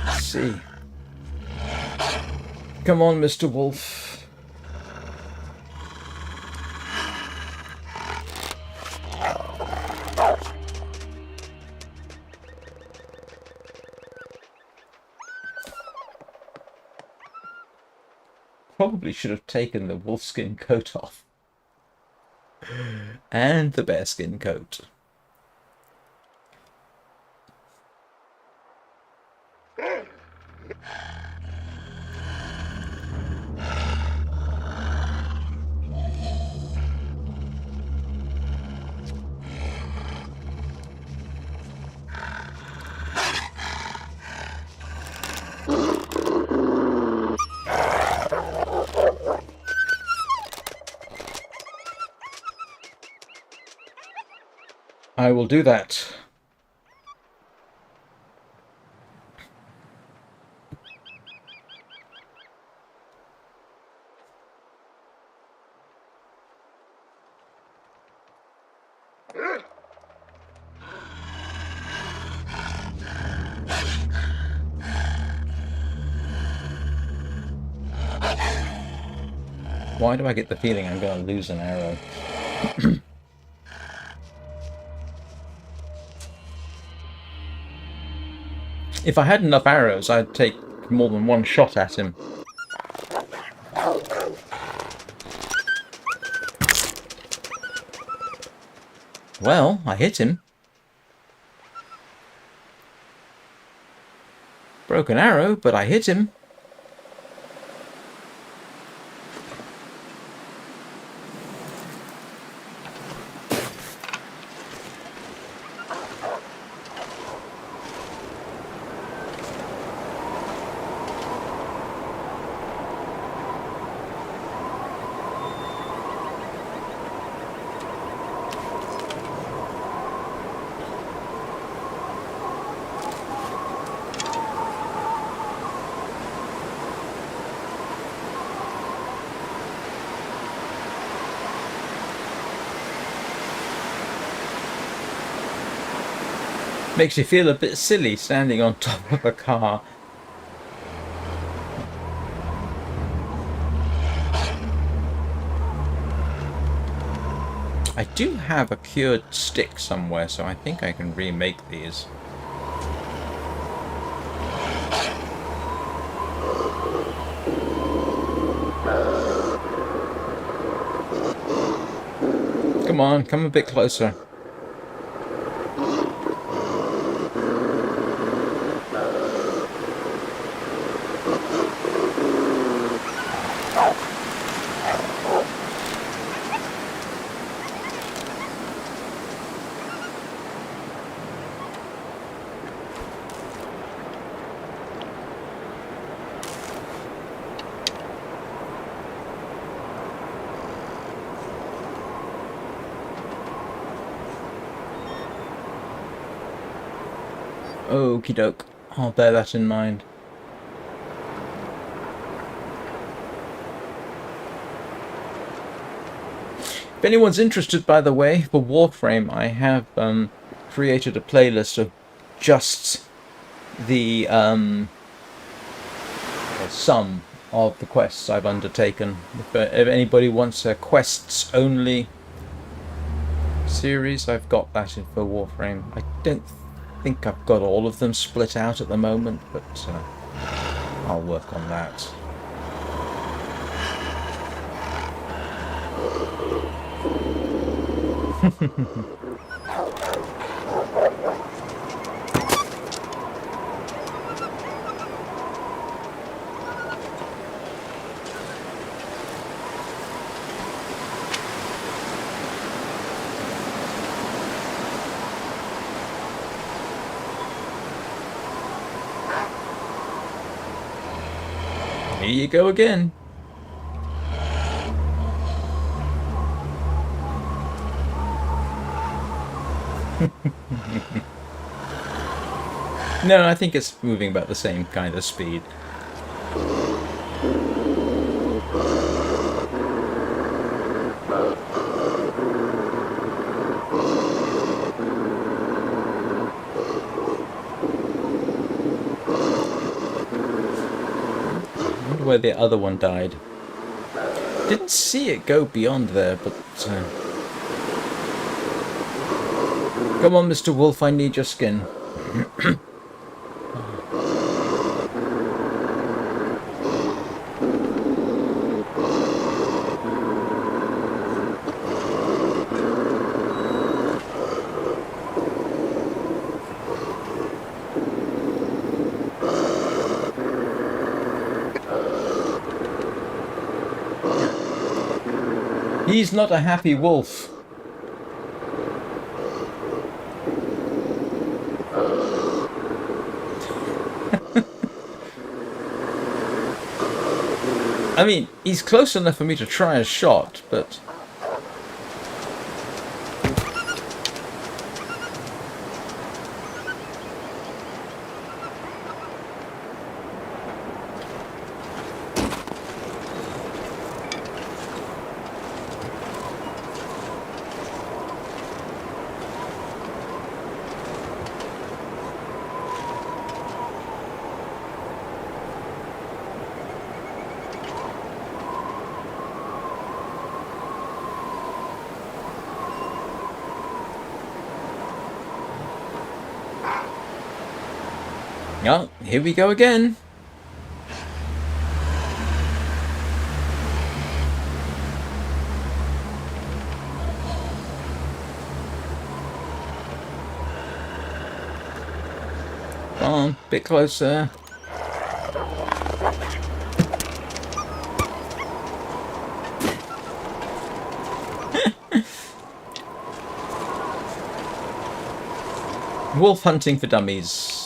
Let's see. Come on, Mr. Wolf. Probably should have taken the wolfskin coat off. And the bearskin coat. I will do that. Why do I get the feeling I'm going to lose an arrow? If I had enough arrows, I'd take more than one shot at him. Well, I hit him. Broken arrow, but I hit him. Makes you feel a bit silly standing on top of a car. I do have a cured stick somewhere, so I think I can remake these. Come on, come a bit closer. Okie doke. I'll bear that in mind. If anyone's interested, by the way, for Warframe, I have created a playlist of just the some of the quests I've undertaken. If anybody wants a quests only series, I've got that in for Warframe. I don't think I've got all of them split out at the moment, but I'll work on that. Here you go again. No, I think it's moving about the same kind of speed. I wonder where the other one died. Didn't see it go beyond there, but... Come on, Mr. Wolf, I need your skin. He's not a happy wolf. I mean, he's close enough for me to try a shot, but... Oh, here we go again. Come on, a bit closer. Wolf hunting for dummies.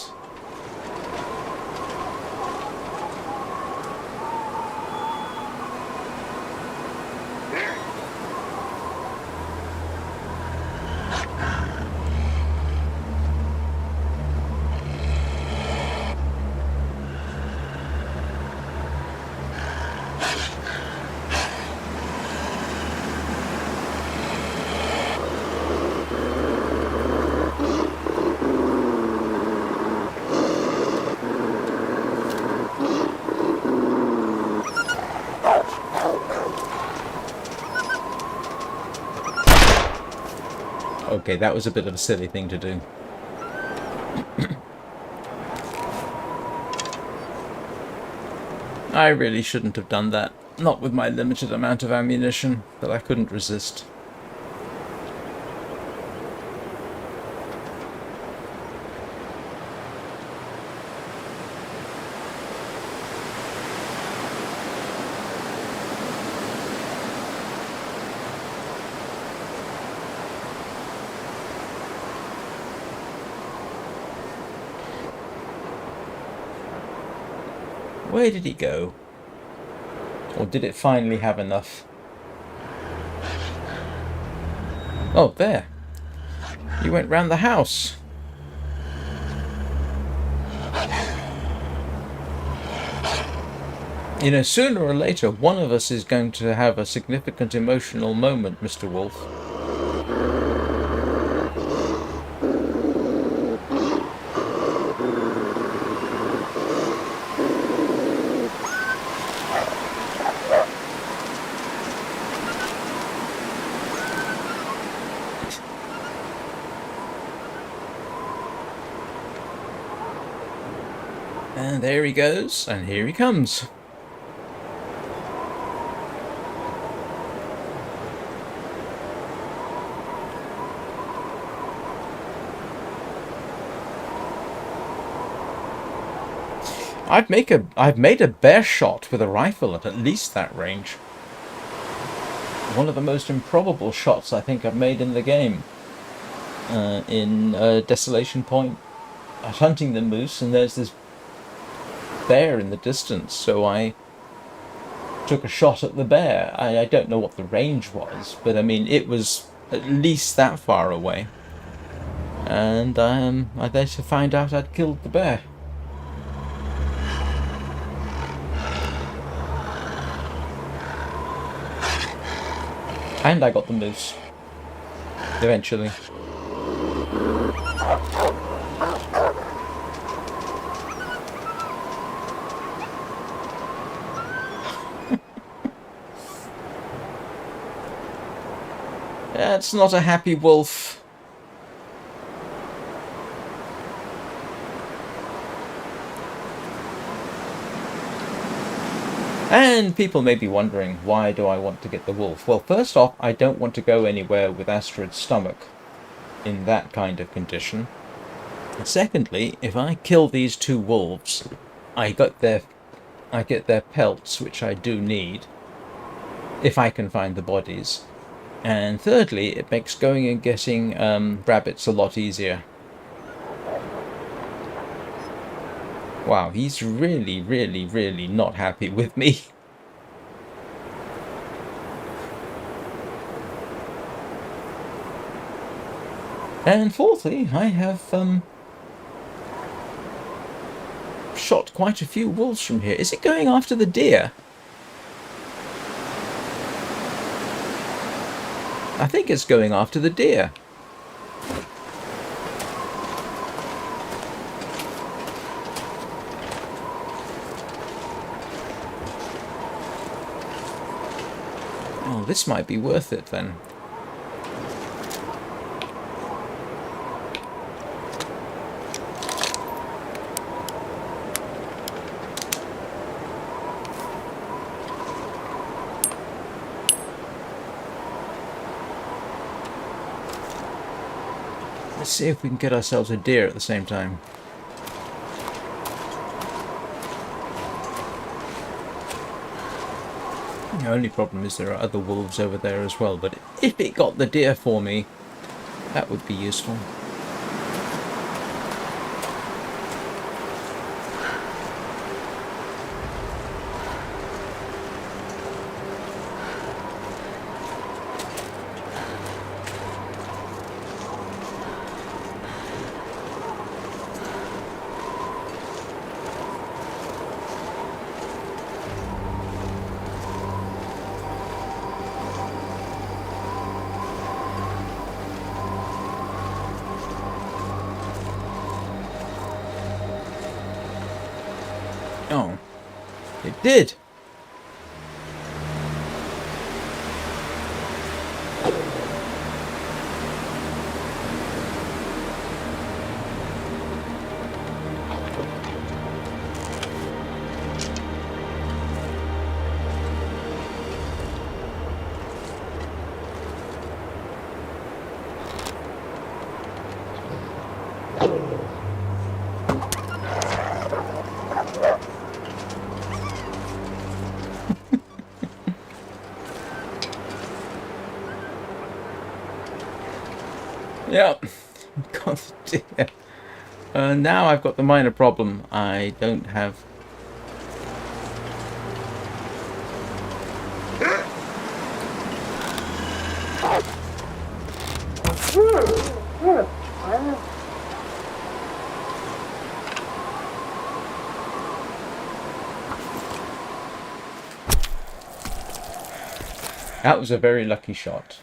Okay, that was a bit of a silly thing to do. I really shouldn't have done that. Not with my limited amount of ammunition, but I couldn't resist. Where did he go? Or did it finally have enough? Oh, there. He went round the house. You know, sooner or later, one of us is going to have a significant emotional moment, Mr. Wolf. And there he goes, and here he comes. I've made a bear shot with a rifle at least that range. One of the most improbable shots I think I've made in the game. In Desolation Point, I was hunting the moose, and there's this bear in the distance, so I took a shot at the bear. I don't know what the range was, but I mean, it was at least that far away. And I then to find out I'd killed the bear. And I got the moose. Eventually. That's not a happy wolf. And people may be wondering, why do I want to get the wolf? Well, first off, I don't want to go anywhere with Astrid's stomach in that kind of condition. And secondly, if I kill these two wolves, I get their pelts, which I do need, if I can find the bodies. And thirdly, it makes going and getting rabbits a lot easier. Wow, he's really, really, really not happy with me. And fourthly, I have shot quite a few wolves from here. Is it going after the deer? I think it's going after the deer. Oh, this might be worth it then. Let's see if we can get ourselves a deer at the same time. The only problem is there are other wolves over there as well, but if it got the deer for me, that would be useful. Oh, it did. Yep, got the deer. Now I've got the minor problem. I don't have... That was a very lucky shot.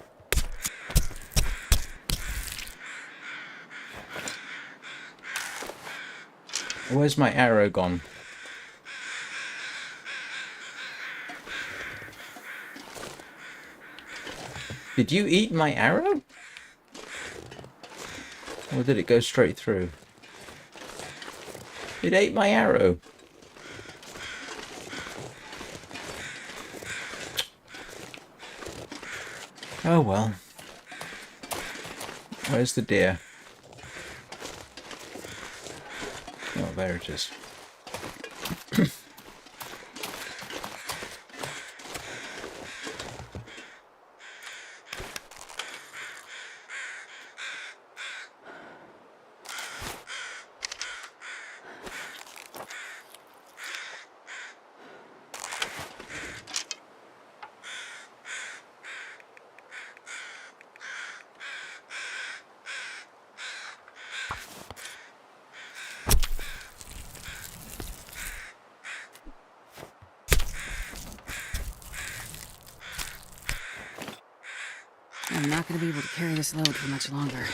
Where's my arrow gone? Did you eat my arrow? Or did it go straight through? It ate my arrow. Oh well. Where's the deer? Oh, there it is. I'm not gonna be able to carry this load for much longer.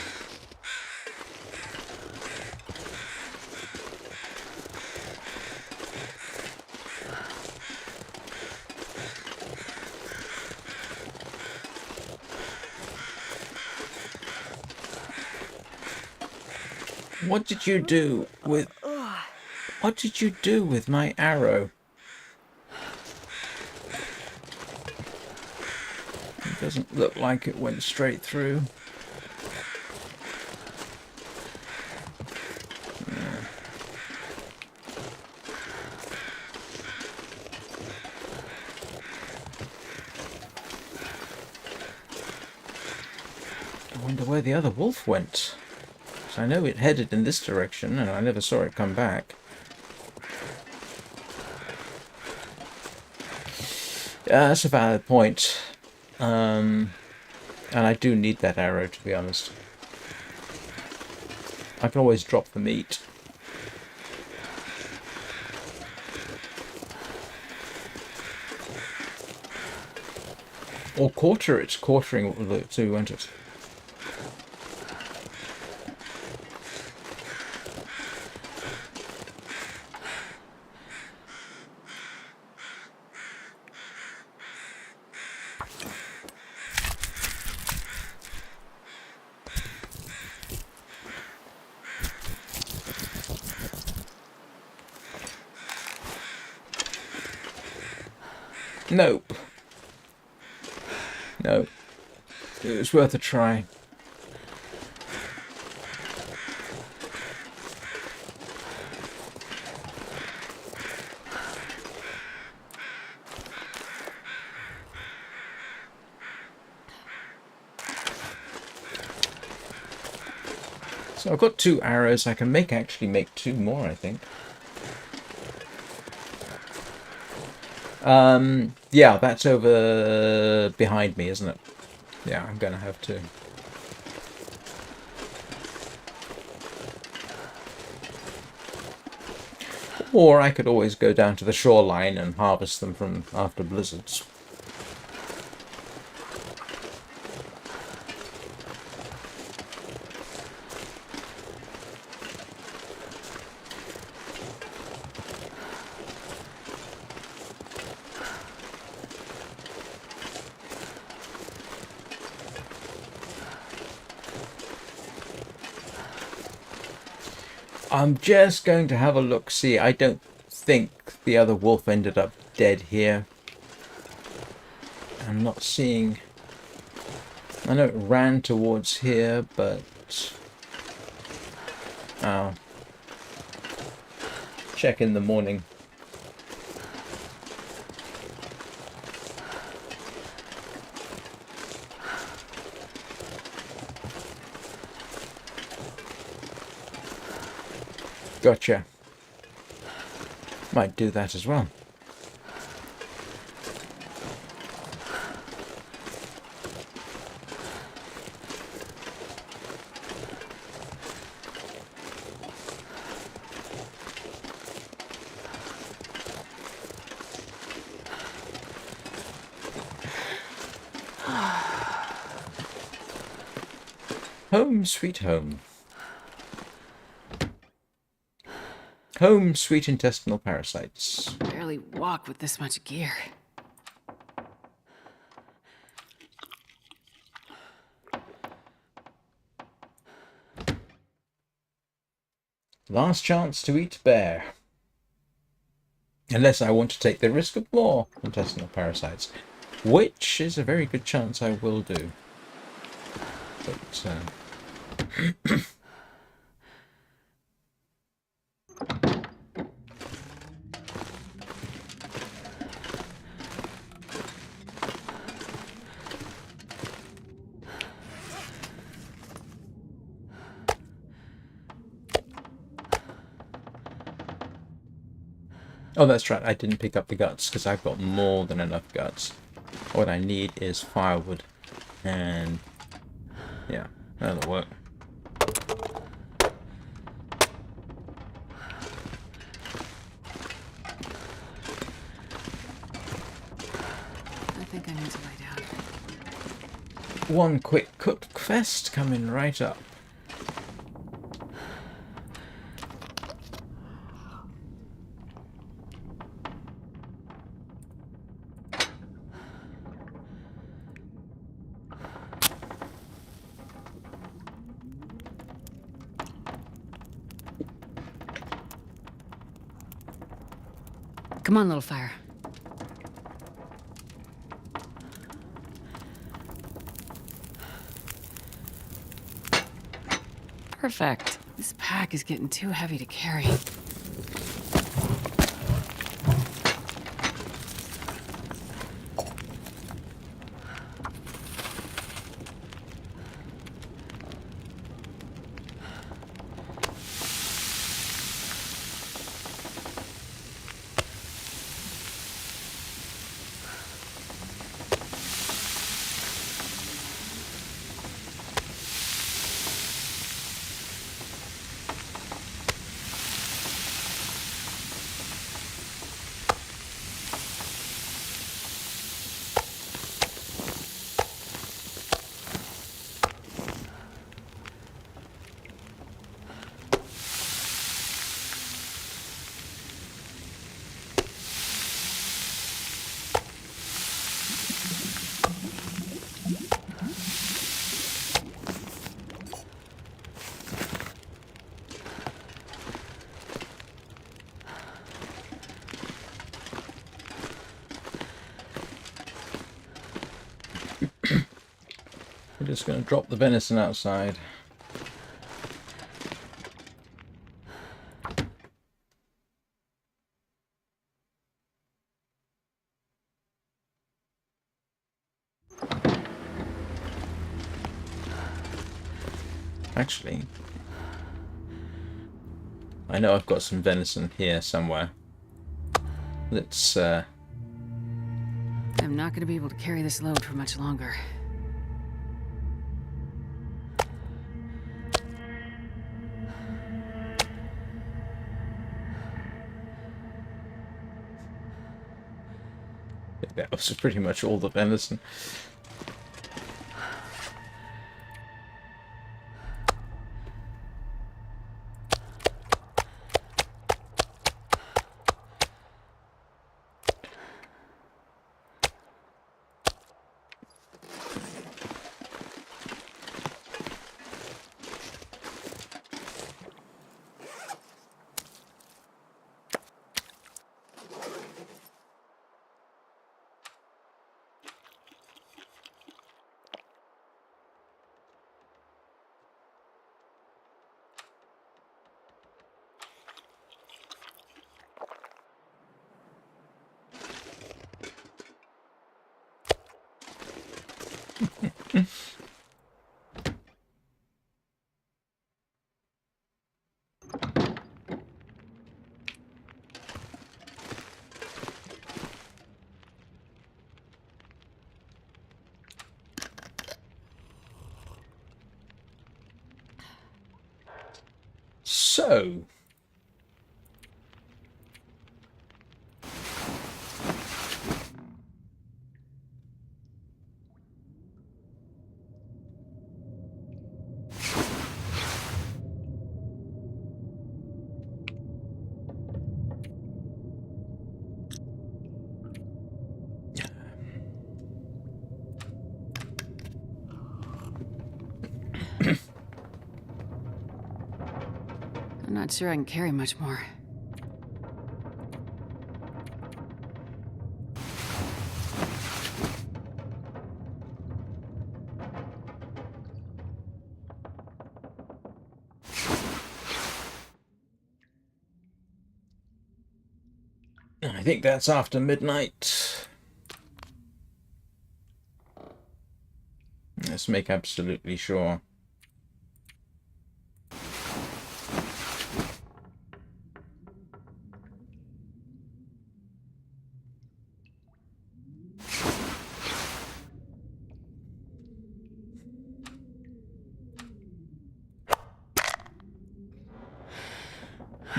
What did you do with... What did you do with my arrow? It doesn't look like it went straight through. I wonder where the other wolf went. 'Cause I know it headed in this direction, and I never saw it come back. Yeah, that's a valid point. And I do need that arrow, to be honest. I can always drop the meat. Or quarter it. Quartering will do too, won't it? Nope. No. It was worth a try. So I've got 2 arrows. I can actually make 2 more, I think. Yeah, that's over behind me, isn't it? Yeah, I'm gonna have to. Or I could always go down to the shoreline and harvest them from after blizzards. I'm just going to have a look, see. I don't think the other wolf ended up dead here. I'm not seeing... I know it ran towards here, but... Oh. Check in the morning. Gotcha. Might do that as well. Home sweet home. Home, sweet intestinal parasites. Barely walk with this much gear. Last chance to eat bear. Unless I want to take the risk of more intestinal parasites. Which is a very good chance I will do. But, oh, that's right. I didn't pick up the guts because I've got more than enough guts. What I need is firewood. And yeah, that'll work. I think I need to lie down. one quick cook quest coming right up. Come on, little fire. Perfect. This pack is getting too heavy to carry. We're just going to drop the venison outside. Actually, I know I've got some venison here somewhere. Let's I'm not going to be able to carry this load for much longer. that was pretty much all the venison. So, I'm not sure I can carry much more. I think that's after midnight. Let's make absolutely sure.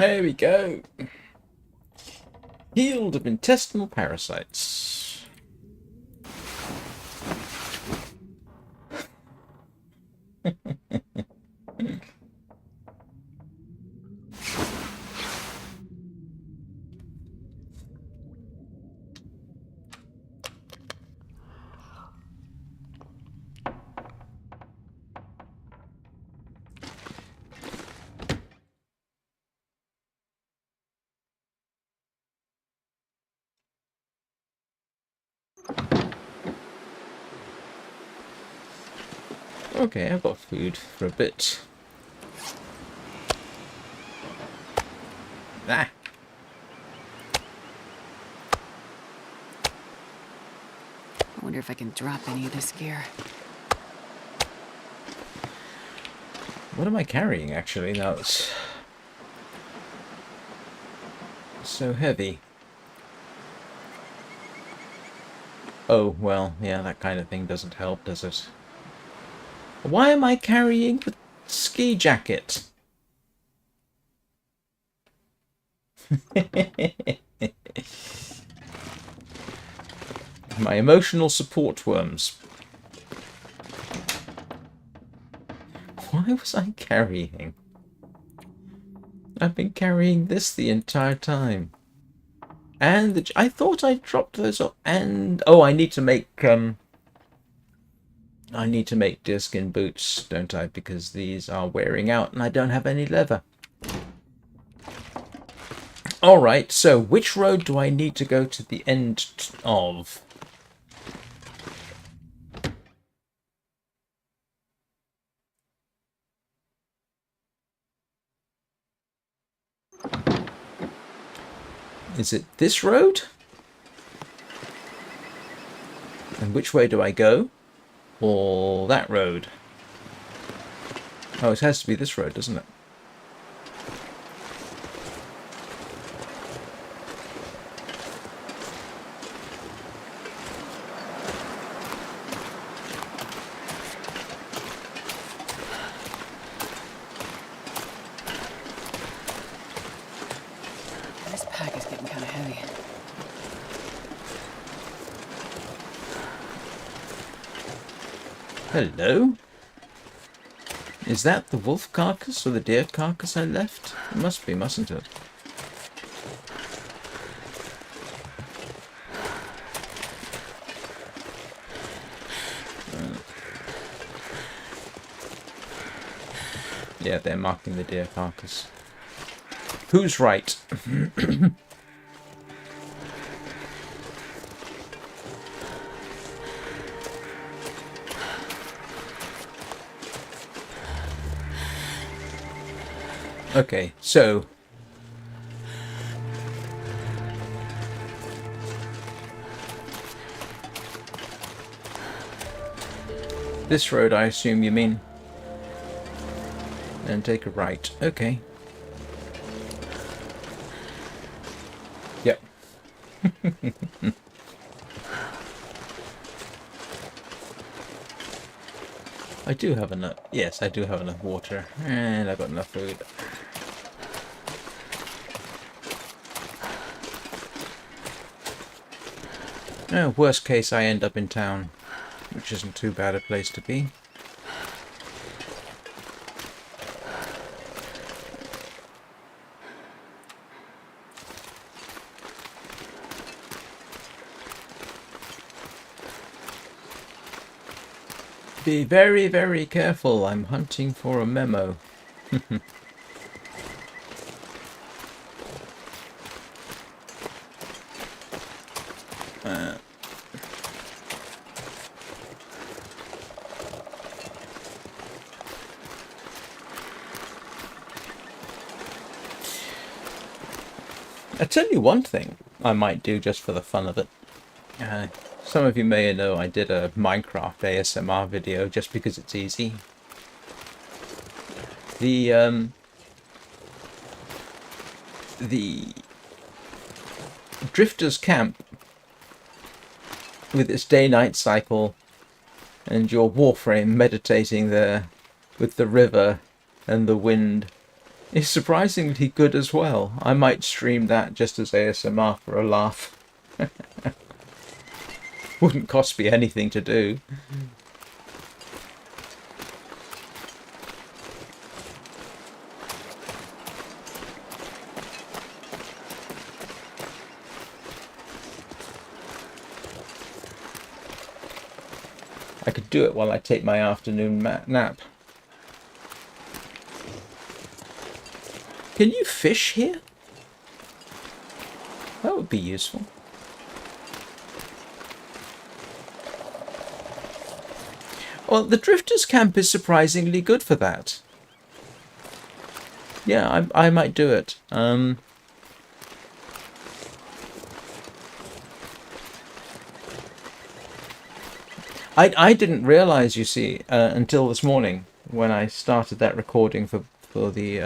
There we go. Healed of intestinal parasites. Okay, I've got food for a bit. Ah! I wonder if I can drop any of this gear. What am I carrying, actually? Now it's so heavy. Oh, well, yeah, that kind of thing doesn't help, does it? Why am I carrying the ski jacket? My emotional support worms. Why was I carrying? I've been carrying this the entire time. And I thought I dropped those off. And oh, I need to make deerskin boots, don't I? Because these are wearing out and I don't have any leather. Alright, so which road do I need to go to the end of? Is it this road? And which way do I go? Or that road? Oh, it has to be this road, doesn't it? This pack is getting kind of heavy. Hello? Is that the wolf carcass or the deer carcass I left? It must be, mustn't it? Yeah, they're marking the deer carcass. Who's right? Okay, so this road, I assume you mean, and take a right. Okay. Yep. I do have enough. Yes, I do have enough water, and I've got enough food. Oh, worst case, I end up in town, which isn't too bad a place to be. Be very, very careful. I'm hunting for a memo. I tell you one thing I might do just for the fun of it. Some of you may know I did a Minecraft ASMR video just because it's easy. The Drifter's Camp, with its day-night cycle and your warframe meditating there with the river and the wind, is surprisingly good as well. I might stream that just as ASMR for a laugh. Wouldn't cost me anything to do. I could do it while I take my afternoon nap. Can you fish here? That would be useful. Well, the Drifters camp is surprisingly good for that. Yeah, I might do it. I didn't realize, you see, until this morning when I started that recording for the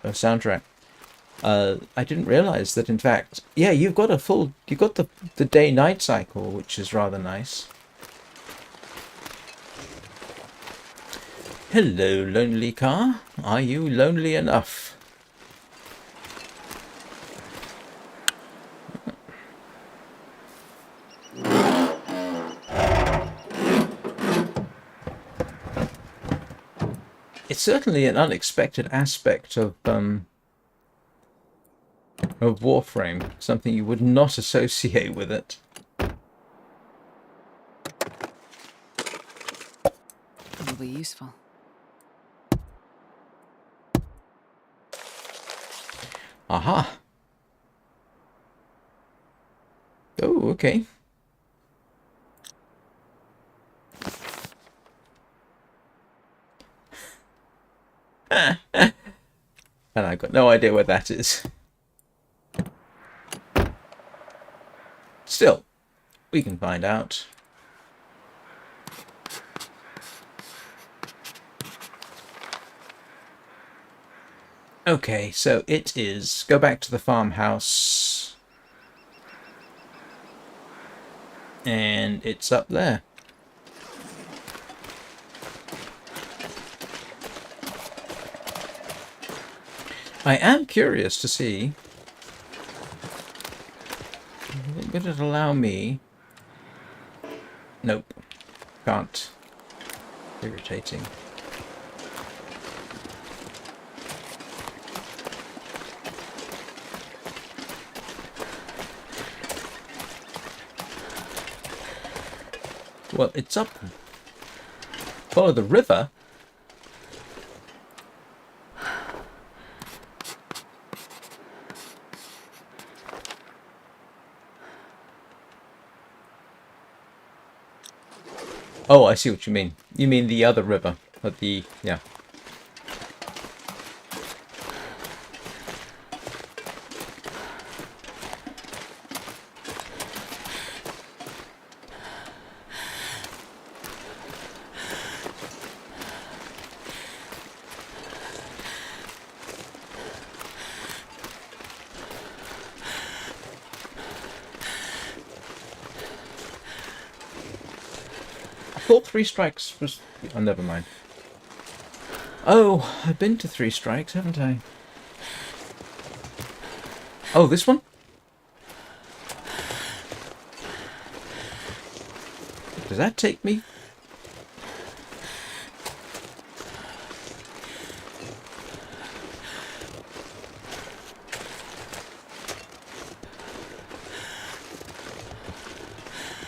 soundtrack. I didn't realize that, in fact, yeah, you've got the day-night cycle, which is rather nice. Hello, lonely car. Are you lonely enough? It's certainly an unexpected aspect of Warframe, something you would not associate with it. Probably useful. Aha. Oh, okay. And I've got no idea what that is. Still, we can find out. Okay, so it is. Go back to the farmhouse. And it's up there. I am curious to see. Would it allow me? Nope. Can't. Irritating. Well, it's up. Follow the river. Oh, I see what you mean. You mean the other river. But the... yeah. I thought Three Strikes was... oh, never mind. Oh, I've been to Three Strikes, haven't I? Oh, this one? Does that take me?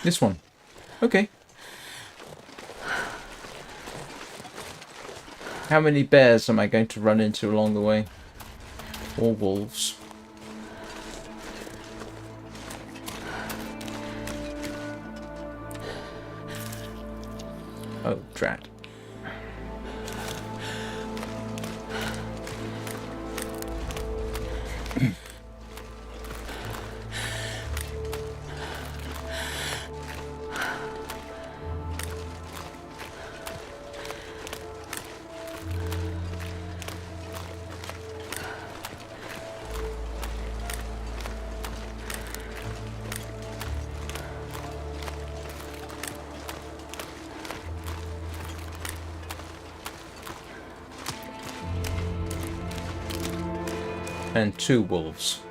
This one. Okay. How many bears am I going to run into along the way? Or wolves? Oh, drat. And 2 wolves.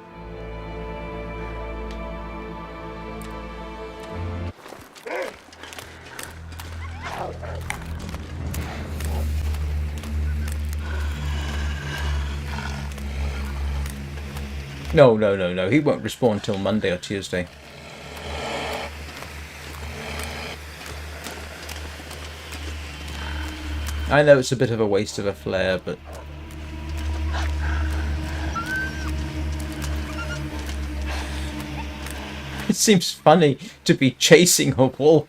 No. He won't respawn till Monday or Tuesday. I know it's a bit of a waste of a flare, but... it seems funny to be chasing a wolf.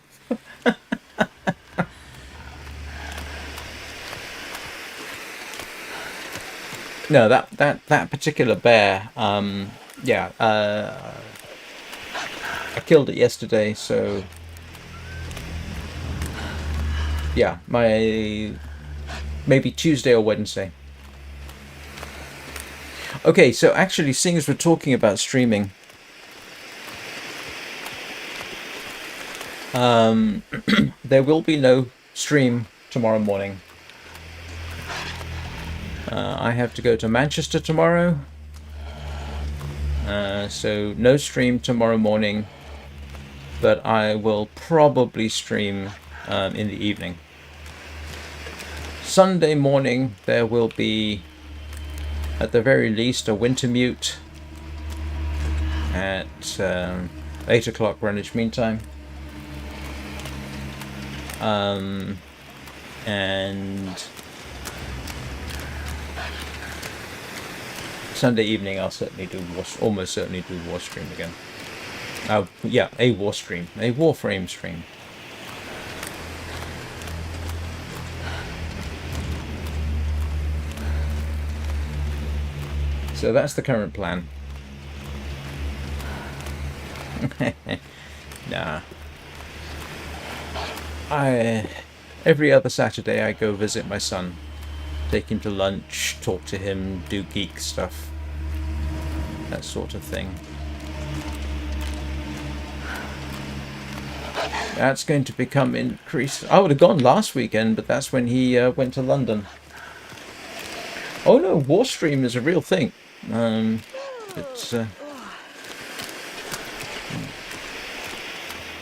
No, that particular bear. Yeah. I killed it yesterday, so yeah, maybe Tuesday or Wednesday. Okay, so actually, seeing as we're talking about streaming, there will be no stream tomorrow morning. I have to go to Manchester tomorrow, so no stream tomorrow morning, but I will probably stream in the evening. Sunday morning there will be, at the very least, a winter mute at 8 o'clock Greenwich Mean Time. And Sunday evening I'll certainly do almost certainly do War Stream again. Yeah, a War Stream, a Warframe stream. So that's the current plan. Nah. Every other Saturday I go visit my son, take him to lunch, talk to him, do geek stuff, that sort of thing. That's going to become increased. I would have gone last weekend, but that's when he went to London. Oh no, Warstream is a real thing. It's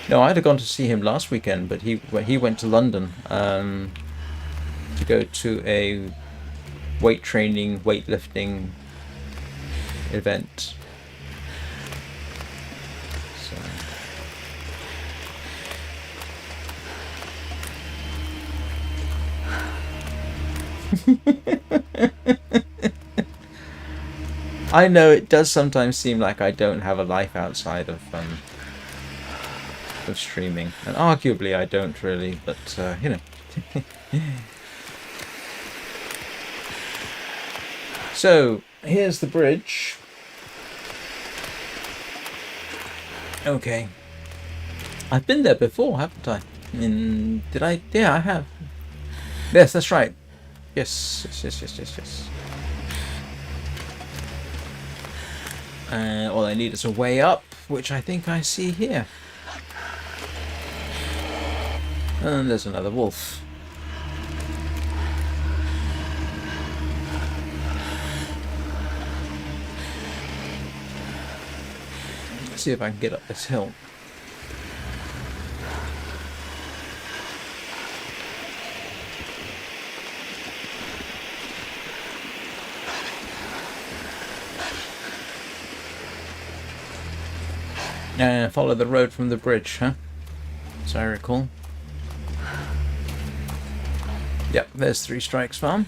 no, I'd have gone to see him last weekend, but he went to London to go to a weightlifting event. So. I know it does sometimes seem like I don't have a life outside of streaming, and arguably I don't really, but you know. So here's the bridge. Okay, I've been there before, haven't I? Did I? Yeah, I have. Yes, that's right. Yes. All I need is a way up, which I think I see here. And there's another wolf. Let's see if I can get up this hill. Follow the road from the bridge, huh? As I recall. Yep, there's Three Strikes Farm.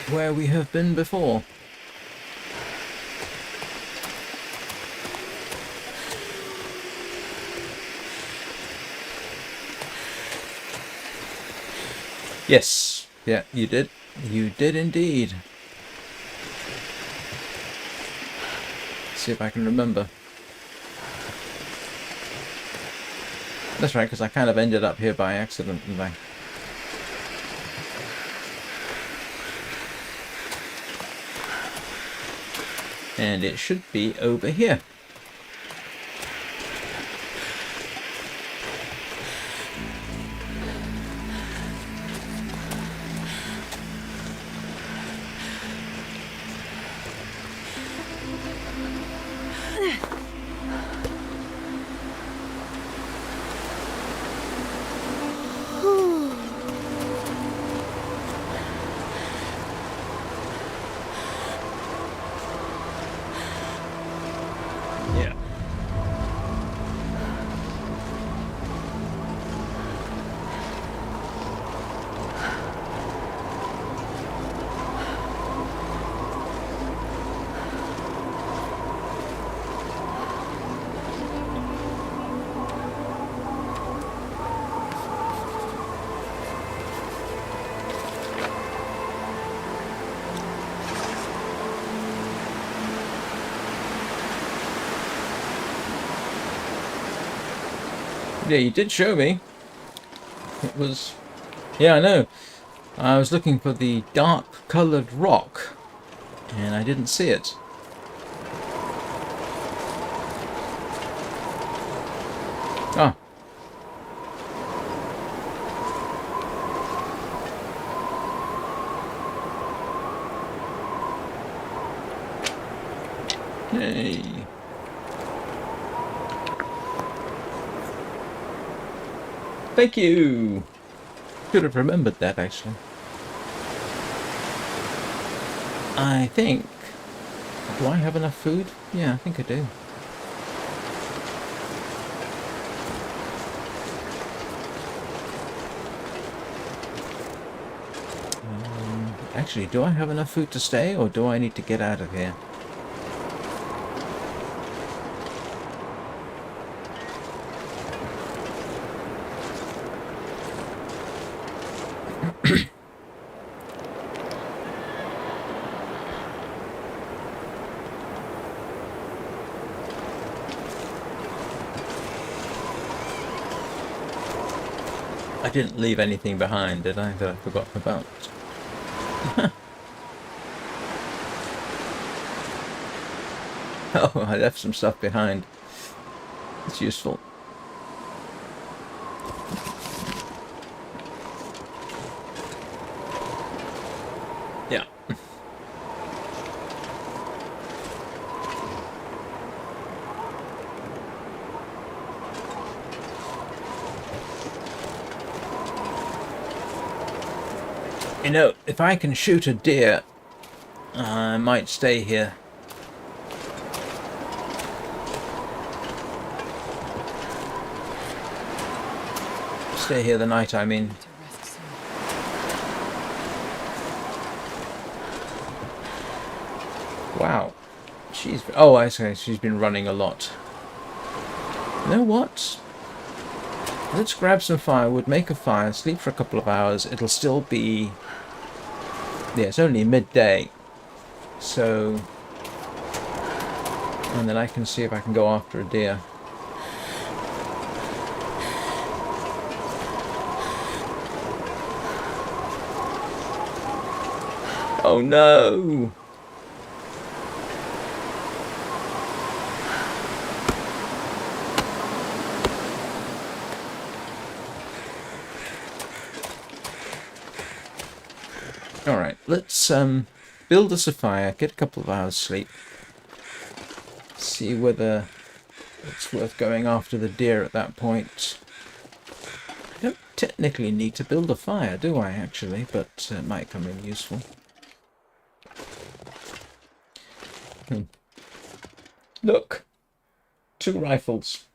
Where we have been before. Yes. Yeah, you did. You did indeed. See if I can remember. That's right, because I kind of ended up here by accident, didn't I? And it should be over here. Yeah, you did show me. It was... Yeah, I know. I was looking for the dark coloured rock, and I didn't see it. Ah. Hey. Thank you. Should have remembered that, actually. I think... Do I have enough food? Yeah, I think I do. Actually, do I have enough food to stay, or do I need to get out of here? I didn't leave anything behind, did I, that I forgot about? Oh, I left some stuff behind. It's useful. Yeah. You know, if I can shoot a deer, I might stay here. Stay here the night, I mean. To rest soon. Wow. She's... Oh, I see. She's been running a lot. You know what? Let's grab some firewood, make a fire, sleep for a couple of hours. It'll still be... Yeah, it's only midday. So... And then I can see if I can go after a deer. Oh no! Alright, let's build us a fire, get a couple of hours sleep. See whether it's worth going after the deer at that point. I don't technically need to build a fire, do I, actually? But it might come in useful. Look! 2 rifles.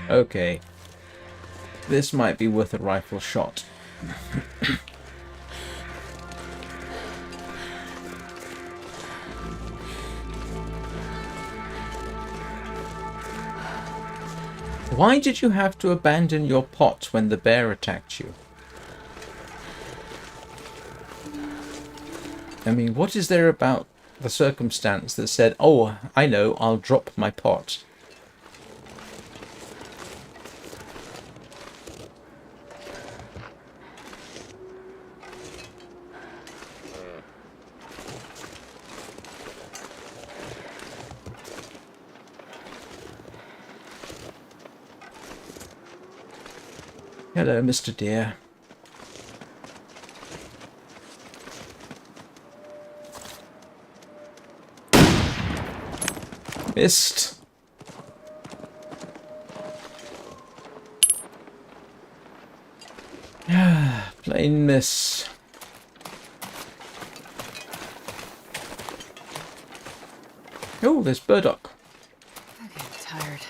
Okay. This might be worth a rifle shot. Why did you have to abandon your pot when the bear attacked you? I mean, what is there about the circumstance that said, oh, I know, I'll drop my pot? Hello, Mr. Deer. Missed. Plain miss. Oh, there's burdock. I'm getting tired.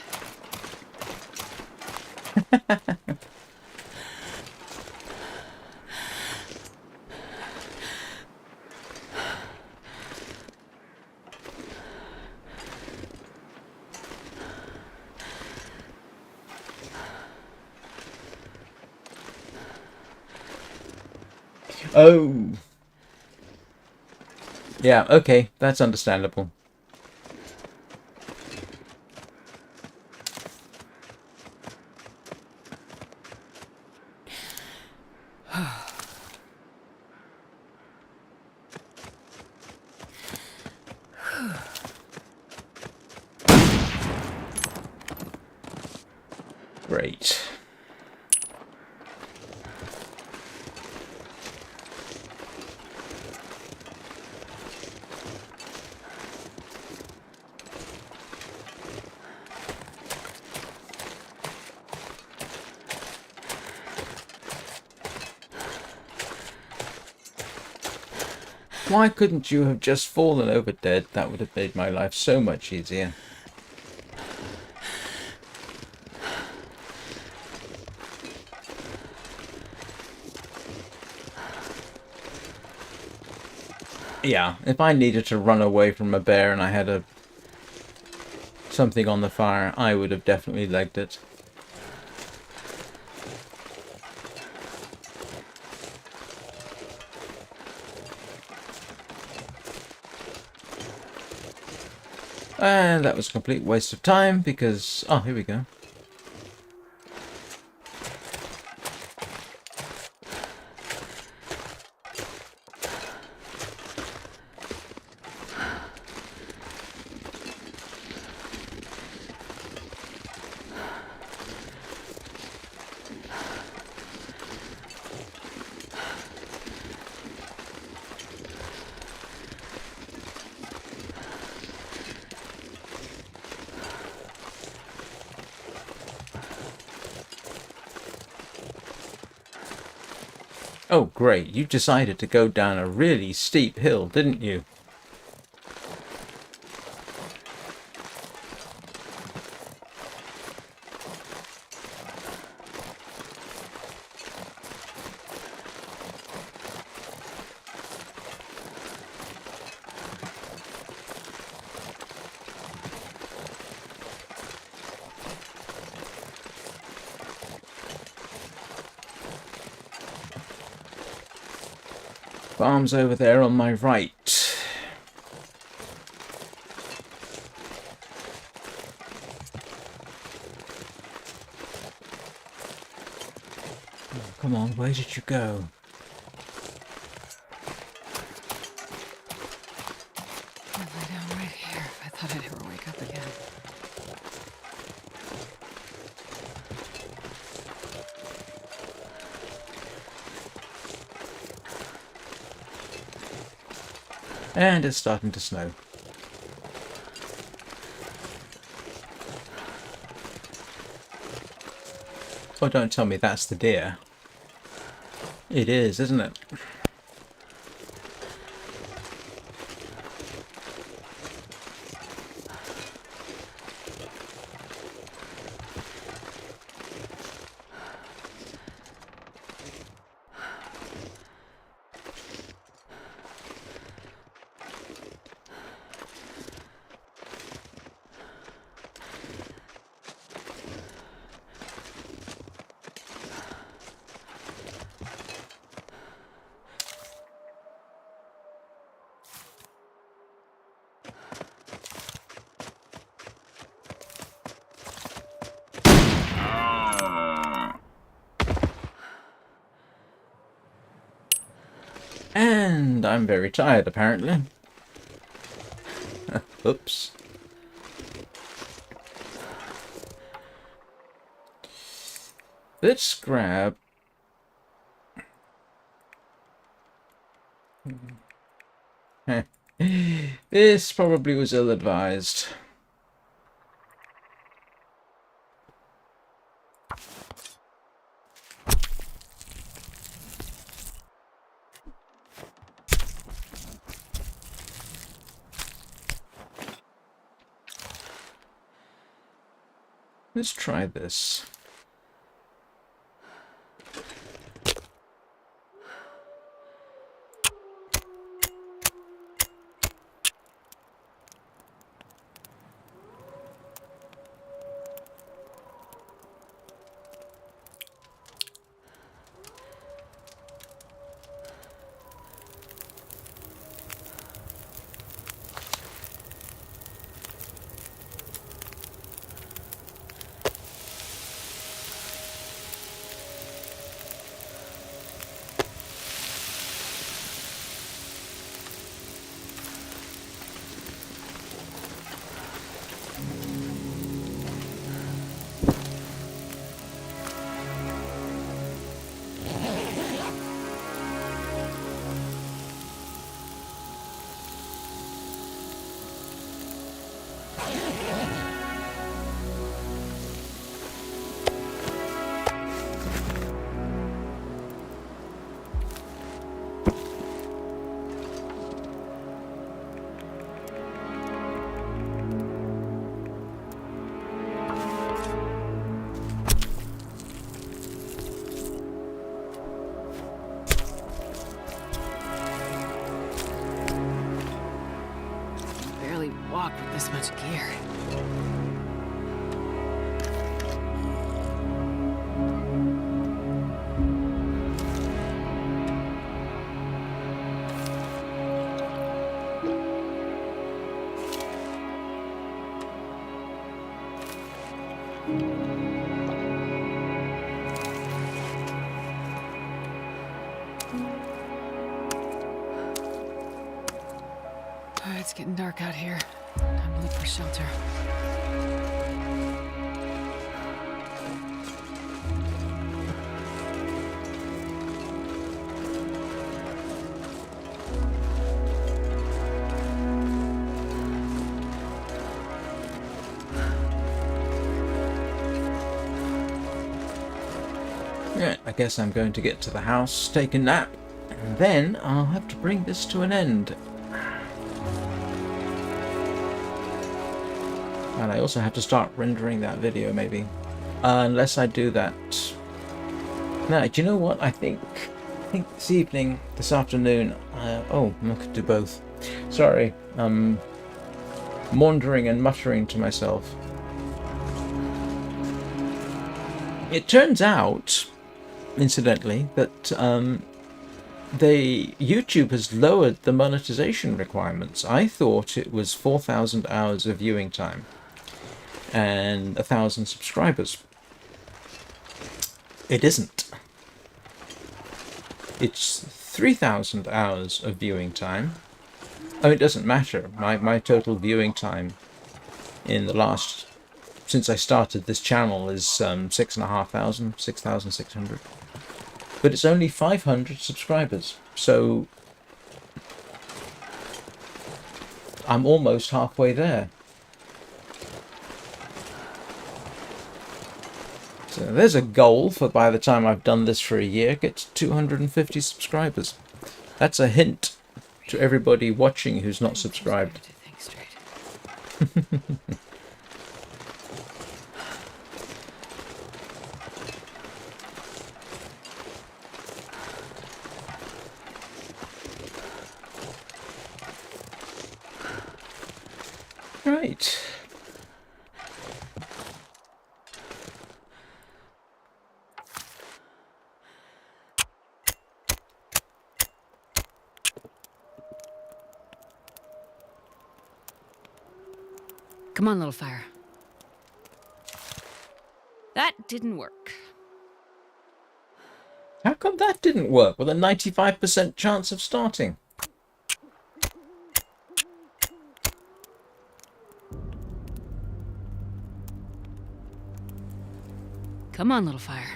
Oh. Yeah, okay, that's understandable. Great. Why couldn't you have just fallen over dead? That would have made my life so much easier. Yeah, if I needed to run away from a bear and I had something on the fire, I would have definitely legged it. And that was a complete waste of time because... Oh, here we go. Oh, great. You decided to go down a really steep hill, didn't you? Farm's over there on my right. Oh, come on, where did you go? I'd lie down right here if I thought I'd ever wake up again. And it's starting to snow. Oh, don't tell me that's the deer. It is, isn't it? And I'm very tired, apparently. Oops. Let's grab... This probably was ill-advised. Let's try this. Barely walk with this much gear. It's getting dark out here. Time to look for shelter. Right, I guess I'm going to get to the house, take a nap, and then I'll have to bring this to an end. And I also have to start rendering that video, maybe. Unless I do that... No, do you know what? I think this evening, this afternoon... oh, I could do both. Sorry. Maundering and muttering to myself. It turns out, incidentally, that YouTube has lowered the monetization requirements. I thought it was 4,000 hours of viewing time and 1,000 subscribers. It isn't. It's 3,000 hours of viewing time. Oh, it doesn't matter. My total viewing time in the last, since I started this channel, is 6,500, 6,600. But it's only 500 subscribers, so I'm almost halfway there. So there's a goal for by the time I've done this for a year, get to 250 subscribers. That's a hint to everybody watching who's not subscribed. Right. Come on, little fire. That didn't work. How come that didn't work with a 95% chance of starting? Come on, little fire.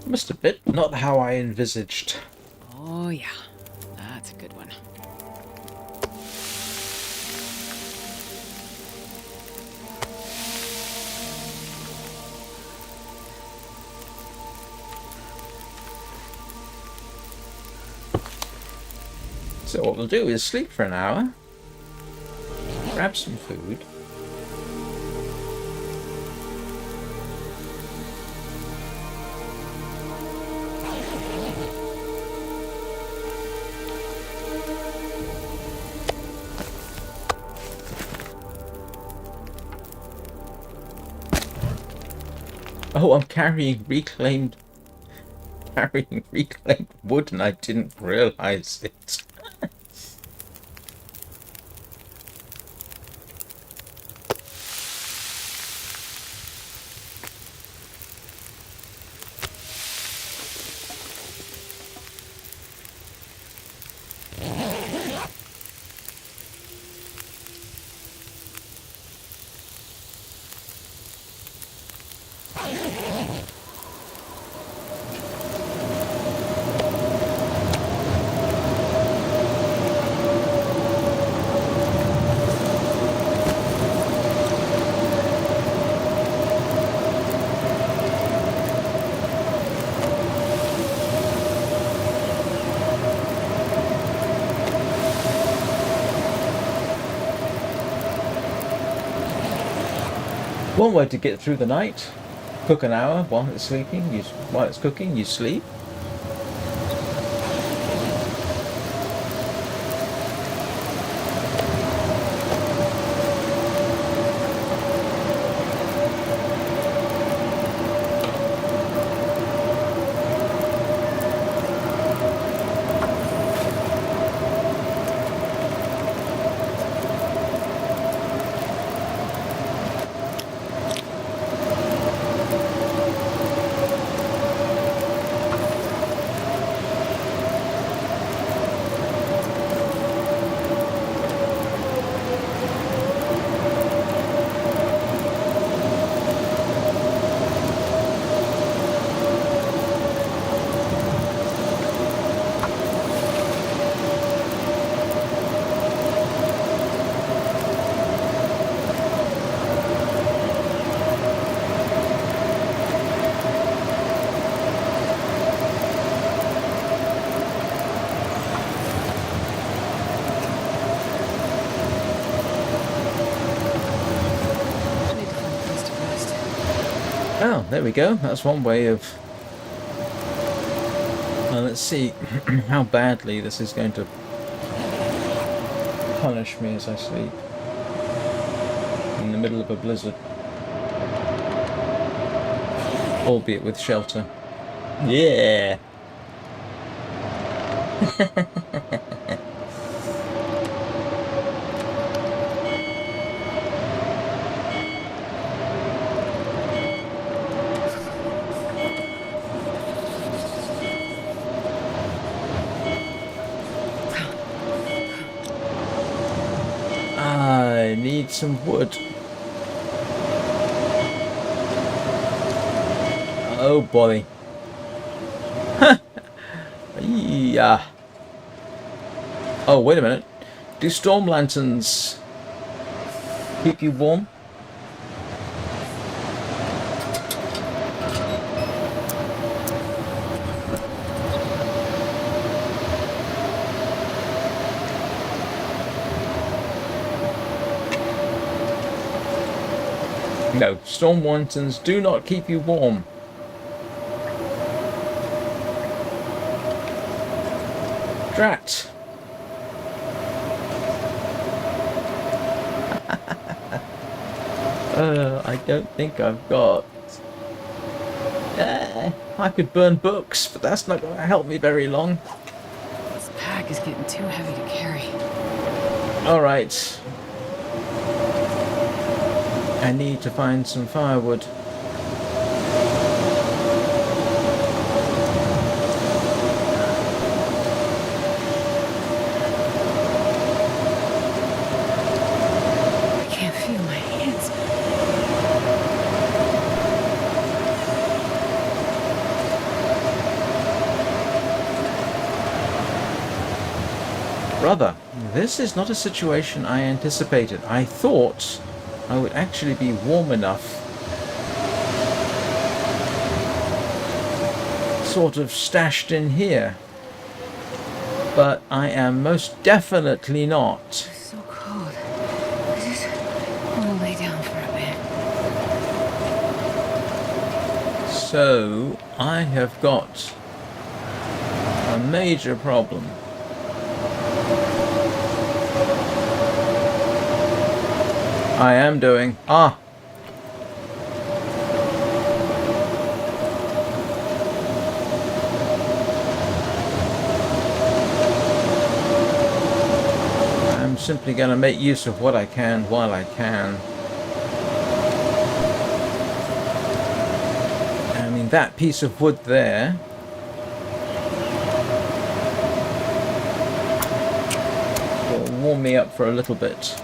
Must a bit, not how I envisaged. Oh, yeah. That's a good one. So what we'll do is sleep for an hour, grab some food, oh, I'm carrying reclaimed wood and I didn't realize it. One way to get through the night: cook an hour while it's sleeping. While it's cooking, you sleep. Oh, there we go. That's one way of... let's see how badly this is going to punish me as I sleep in the middle of a blizzard. Albeit with shelter. Yeah! I need some wood. Oh boy. Yeah. Oh, wait a minute. Do storm lanterns keep you warm? No, storm lanterns do not keep you warm. Drat. I don't think I've got... I could burn books, but that's not going to help me very long. This pack is getting too heavy to carry. Alright. I need to find some firewood. I can't feel my hands. Brother, this is not a situation I anticipated. I thought I would actually be warm enough, sort of stashed in here. But I am most definitely not. It's so cold. I just want to lay down for a bit. So I have got a major problem. I am doing... I'm simply going to make use of what I can while I can. I mean, that piece of wood there will warm me up for a little bit.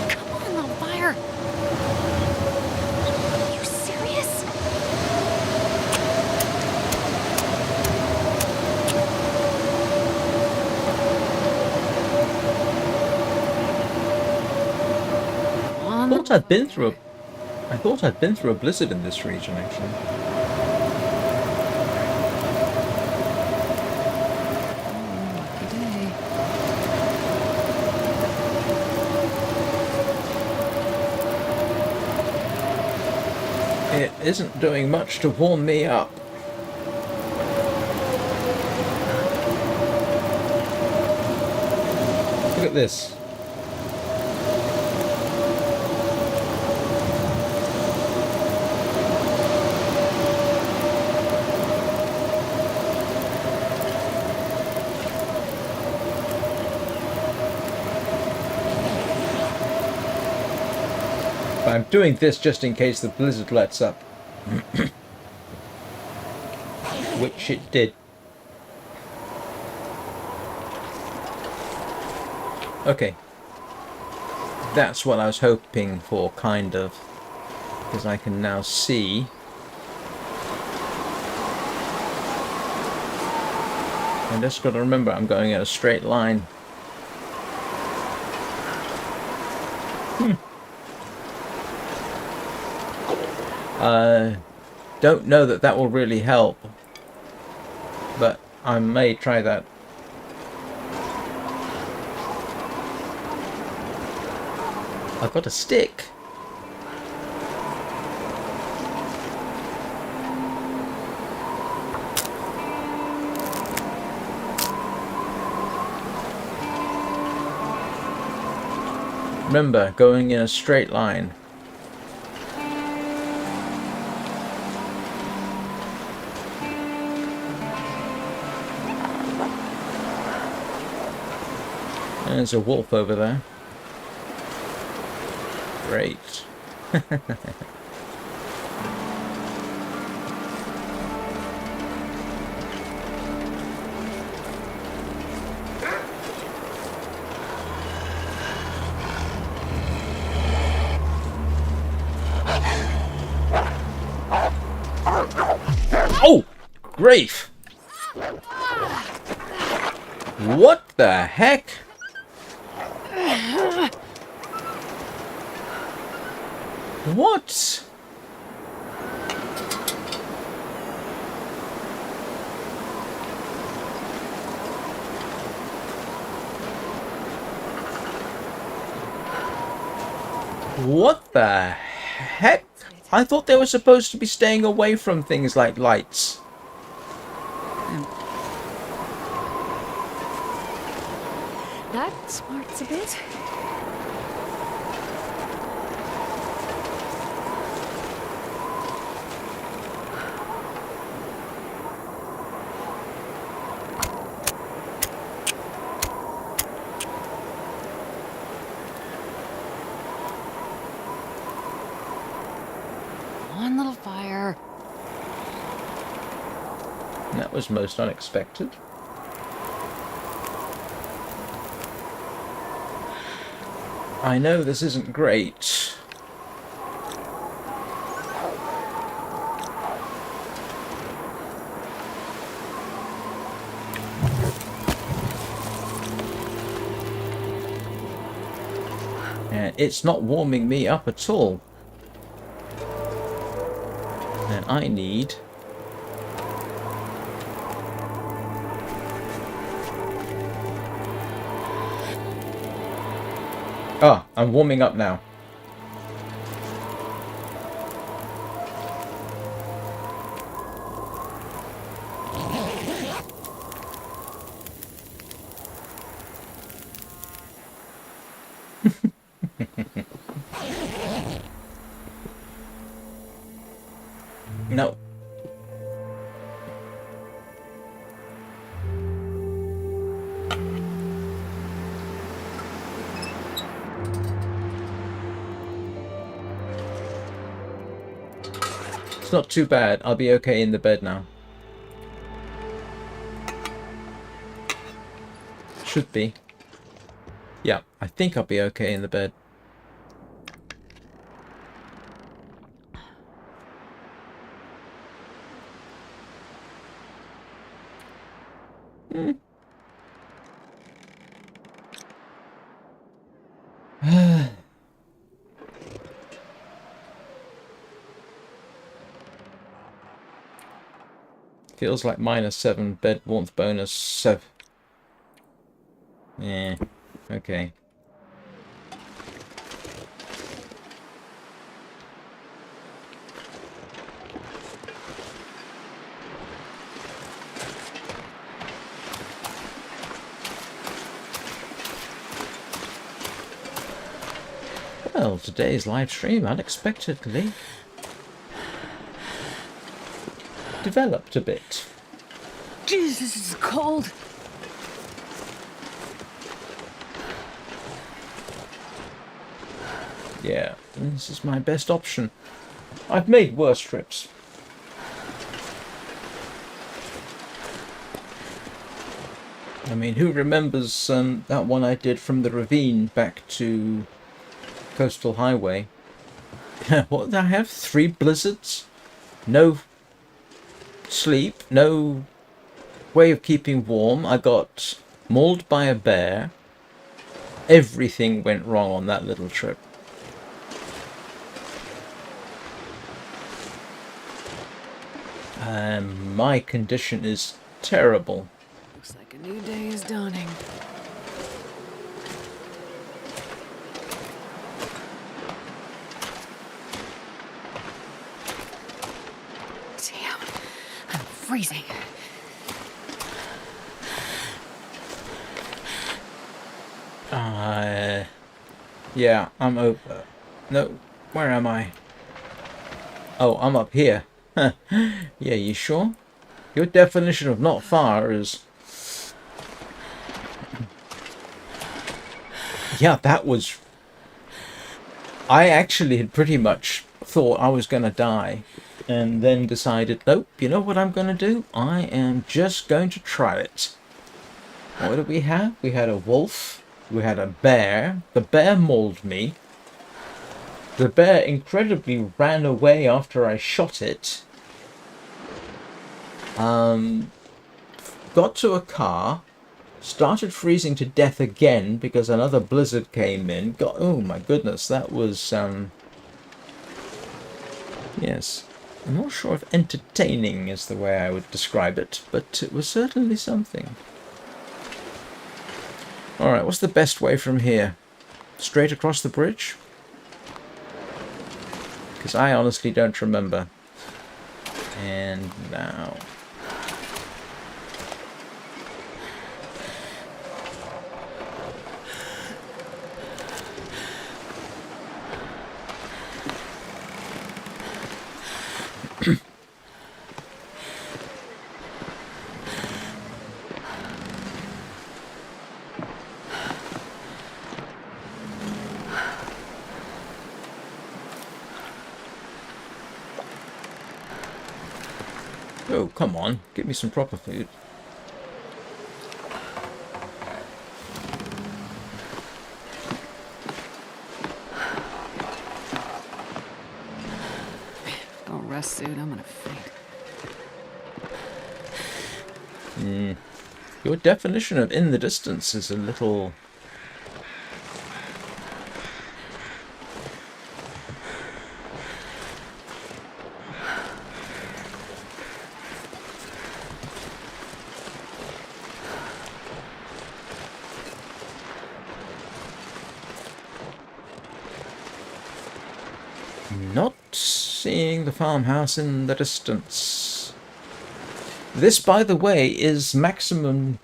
Come on, little fire. Are you serious? I thought I'd been through a blizzard in this region, actually. Lucky day. It isn't doing much to warm me up. Look at this. I'm doing this just in case the blizzard lets up. Which it did. Okay. That's what I was hoping for, kind of. Because I can now see. I just got to remember I'm going in a straight line. Don't know that that will really help, but I may try that. I've got a stick. Remember, going in a straight line. There's a wolf over there. Great. Oh! Grief! What the heck? What? What the heck? I thought they were supposed to be staying away from things like lights. That smarts a bit. One little fire. That was most unexpected. I know this isn't great. And it's not warming me up at all. And I need Ah, I'm warming up now. No. It's not too bad. I'll be okay in the bed now. Should be. Yeah, I think I'll be okay in the bed. Feels like -7 bed warmth bonus 7. Yeah, okay. Well, today's live stream unexpectedly developed a bit. Jeez, this is cold. Yeah, this is my best option. I've made worse trips. I mean, who remembers that one I did from the ravine back to Coastal Highway? What did I have? 3 blizzards? No sleep, no way of keeping warm. I got mauled by a bear. Everything went wrong on that little trip. My condition is terrible. Looks like a new day is dawning. Damn, I'm freezing. Yeah, I'm over. No, where am I? Oh, I'm up here. Huh. Yeah, you sure? Your definition of not far is... Yeah, that was... I actually had pretty much thought I was going to die. And then decided, nope, you know what I'm going to do? I am just going to try it. What did we have? We had a wolf. We had a bear. The bear mauled me. The bear incredibly ran away after I shot it. Got to a car. Started freezing to death again because another blizzard came in. Oh my goodness, that was... Yes. I'm not sure if entertaining is the way I would describe it, but it was certainly something. Alright, what's the best way from here? Straight across the bridge? Because I honestly don't remember. And now... Oh, come on. Give me some proper food. Don't rest soon, I'm gonna faint. Your definition of in the distance is a little... Not seeing the farmhouse in the distance. This, by the way, is maximum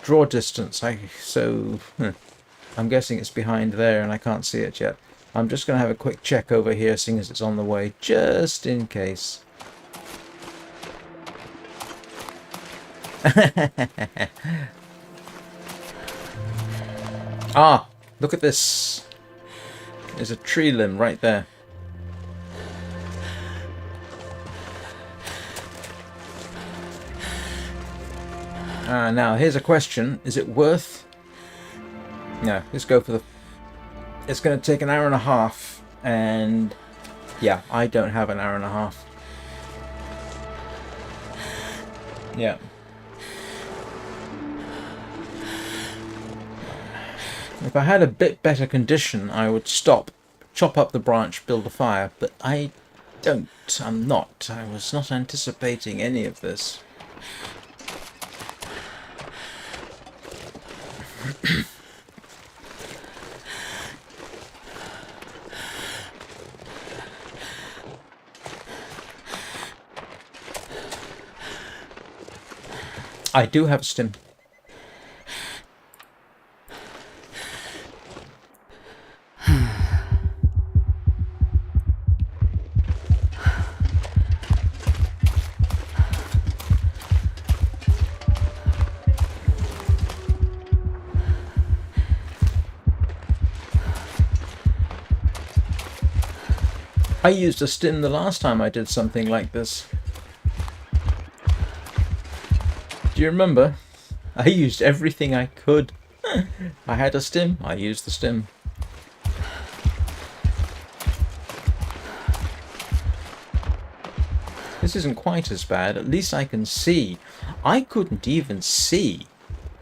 draw distance. I'm guessing it's behind there and I can't see it yet. I'm just going to have a quick check over here, seeing as it's on the way, just in case. Ah, look at this. There's a tree limb right there. Now, here's a question. Is it worth... No, let's go for the... It's going to take an hour and a half. And... yeah, I don't have an hour and a half. Yeah. If I had a bit better condition, I would stop, chop up the branch, build a fire. But I don't. I'm not. I was not anticipating any of this. I do have a stim. I used a stim the last time I did something like this. Do you remember? I used everything I could. I had a stim, I used the stim. This isn't quite as bad. At least I can see. I couldn't even see.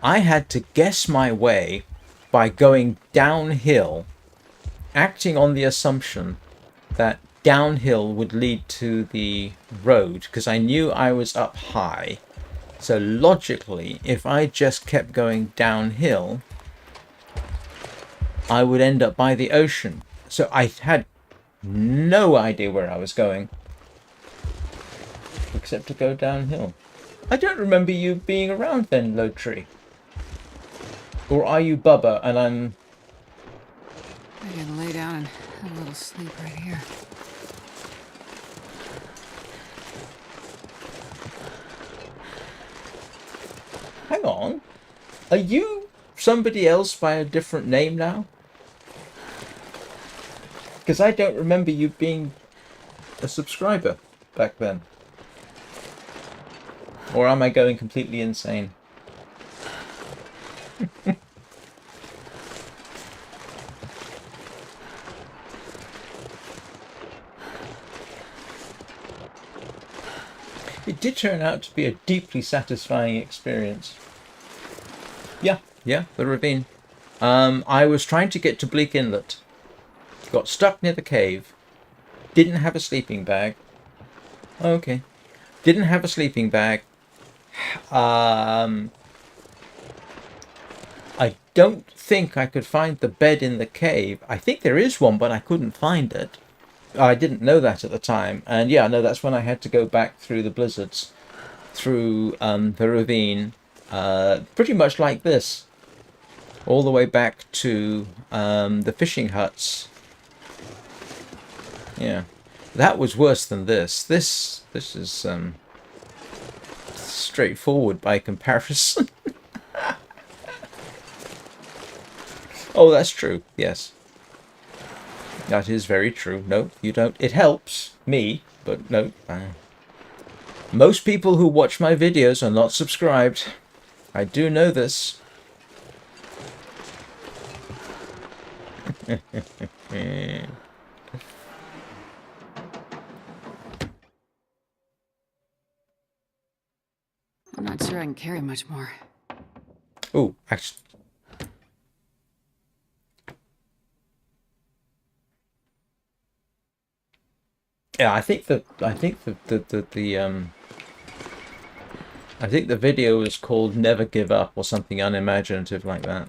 I had to guess my way by going downhill, acting on the assumption that downhill would lead to the road, because I knew I was up high. So logically, if I just kept going downhill, I would end up by the ocean. So I had no idea where I was going, except to go downhill. I don't remember you being around then, Low Tree. Or are you Bubba and I'm... I can lay down and have a little sleep right here. Hang on. Are you somebody else by a different name now? Because I don't remember you being a subscriber back then. Or am I going completely insane? It did turn out to be a deeply satisfying experience. Yeah, the ravine. I was trying to get to Bleak Inlet. Got stuck near the cave. Didn't have a sleeping bag. Okay. Didn't have a sleeping bag. I don't think I could find the bed in the cave. I think there is one, but I couldn't find it. I didn't know that at the time. And yeah, no, that's when I had to go back through the blizzards, through the ravine, pretty much like this, all the way back to the fishing huts. Yeah, that was worse than this. This is straightforward by comparison. Oh, that's true. Yes. That is very true. No, you don't. It helps me, but no. Most people who watch my videos are not subscribed. I do know this. I'm not sure I can carry much more. Oh, actually. Yeah, I think the video is called "Never Give Up" or something unimaginative like that.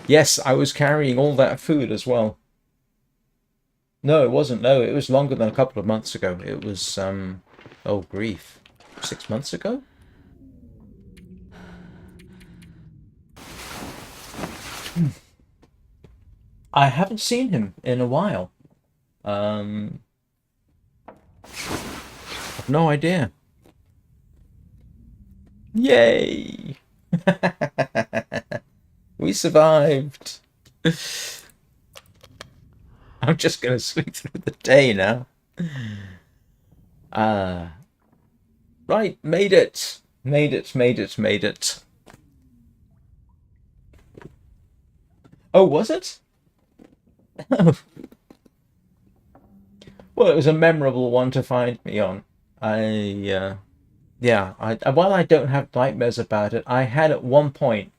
Yes, I was carrying all that food as well. No, it wasn't. No, it was longer than a couple of months ago. It was, oh grief, 6 months ago? I haven't seen him in a while. I've no idea. Yay! We survived. I'm just gonna sleep through the day now. Right, made it. Made it, made it, made it. Oh, was it? Well, it was a memorable one to find me on. Yeah, while I don't have nightmares about it, I had at one point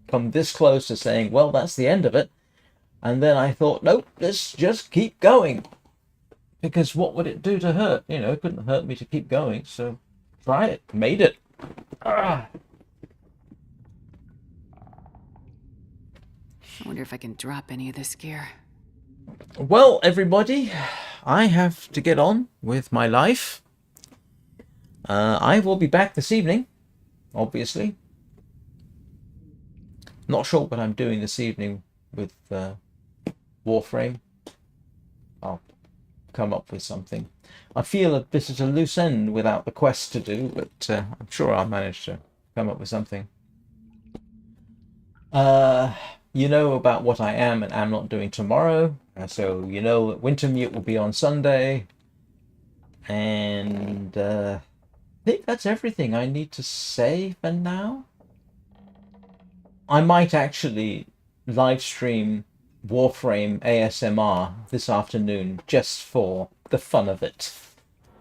come this close to saying, well, that's the end of it. And then I thought, nope, let's just keep going. Because what would it do to hurt? You know, it couldn't hurt me to keep going. So try it. Made it. Ah. I wonder if I can drop any of this gear. Well, everybody, I have to get on with my life. I will be back this evening, obviously. Not sure what I'm doing this evening with Warframe. I'll come up with something. I feel a bit at a loose end without the quest to do, but I'm sure I'll manage to come up with something. You know about what I am and am not doing tomorrow. So you know that Wintermute will be on Sunday. And I think that's everything I need to say for now. I might actually live stream Warframe ASMR this afternoon just for the fun of it.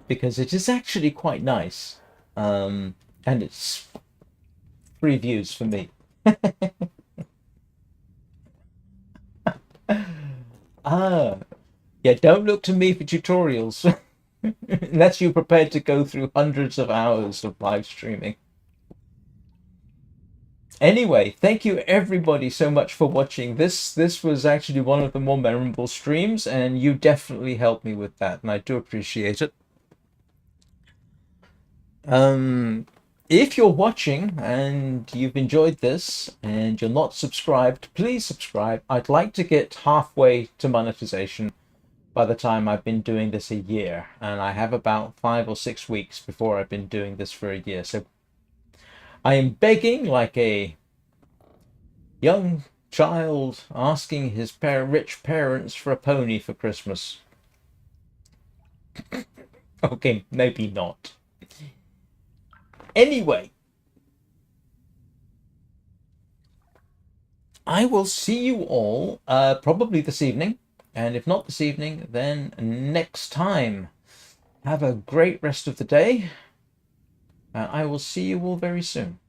Because it is actually quite nice. And it's free views for me. Yeah, don't look to me for tutorials. Unless you're prepared to go through hundreds of hours of live streaming. Anyway, thank you everybody so much for watching. This was actually one of the more memorable streams, and you definitely helped me with that, and I do appreciate it. If you're watching and you've enjoyed this and you're not subscribed, please subscribe. I'd like to get halfway to monetization by the time I've been doing this a year, and I have about 5 or 6 weeks before I've been doing this for a year. So I am begging like a young child asking his rich parents for a pony for Christmas. Okay, maybe not. Anyway, I will see you all probably this evening, and if not this evening, then next time. Have a great rest of the day, and I will see you all very soon.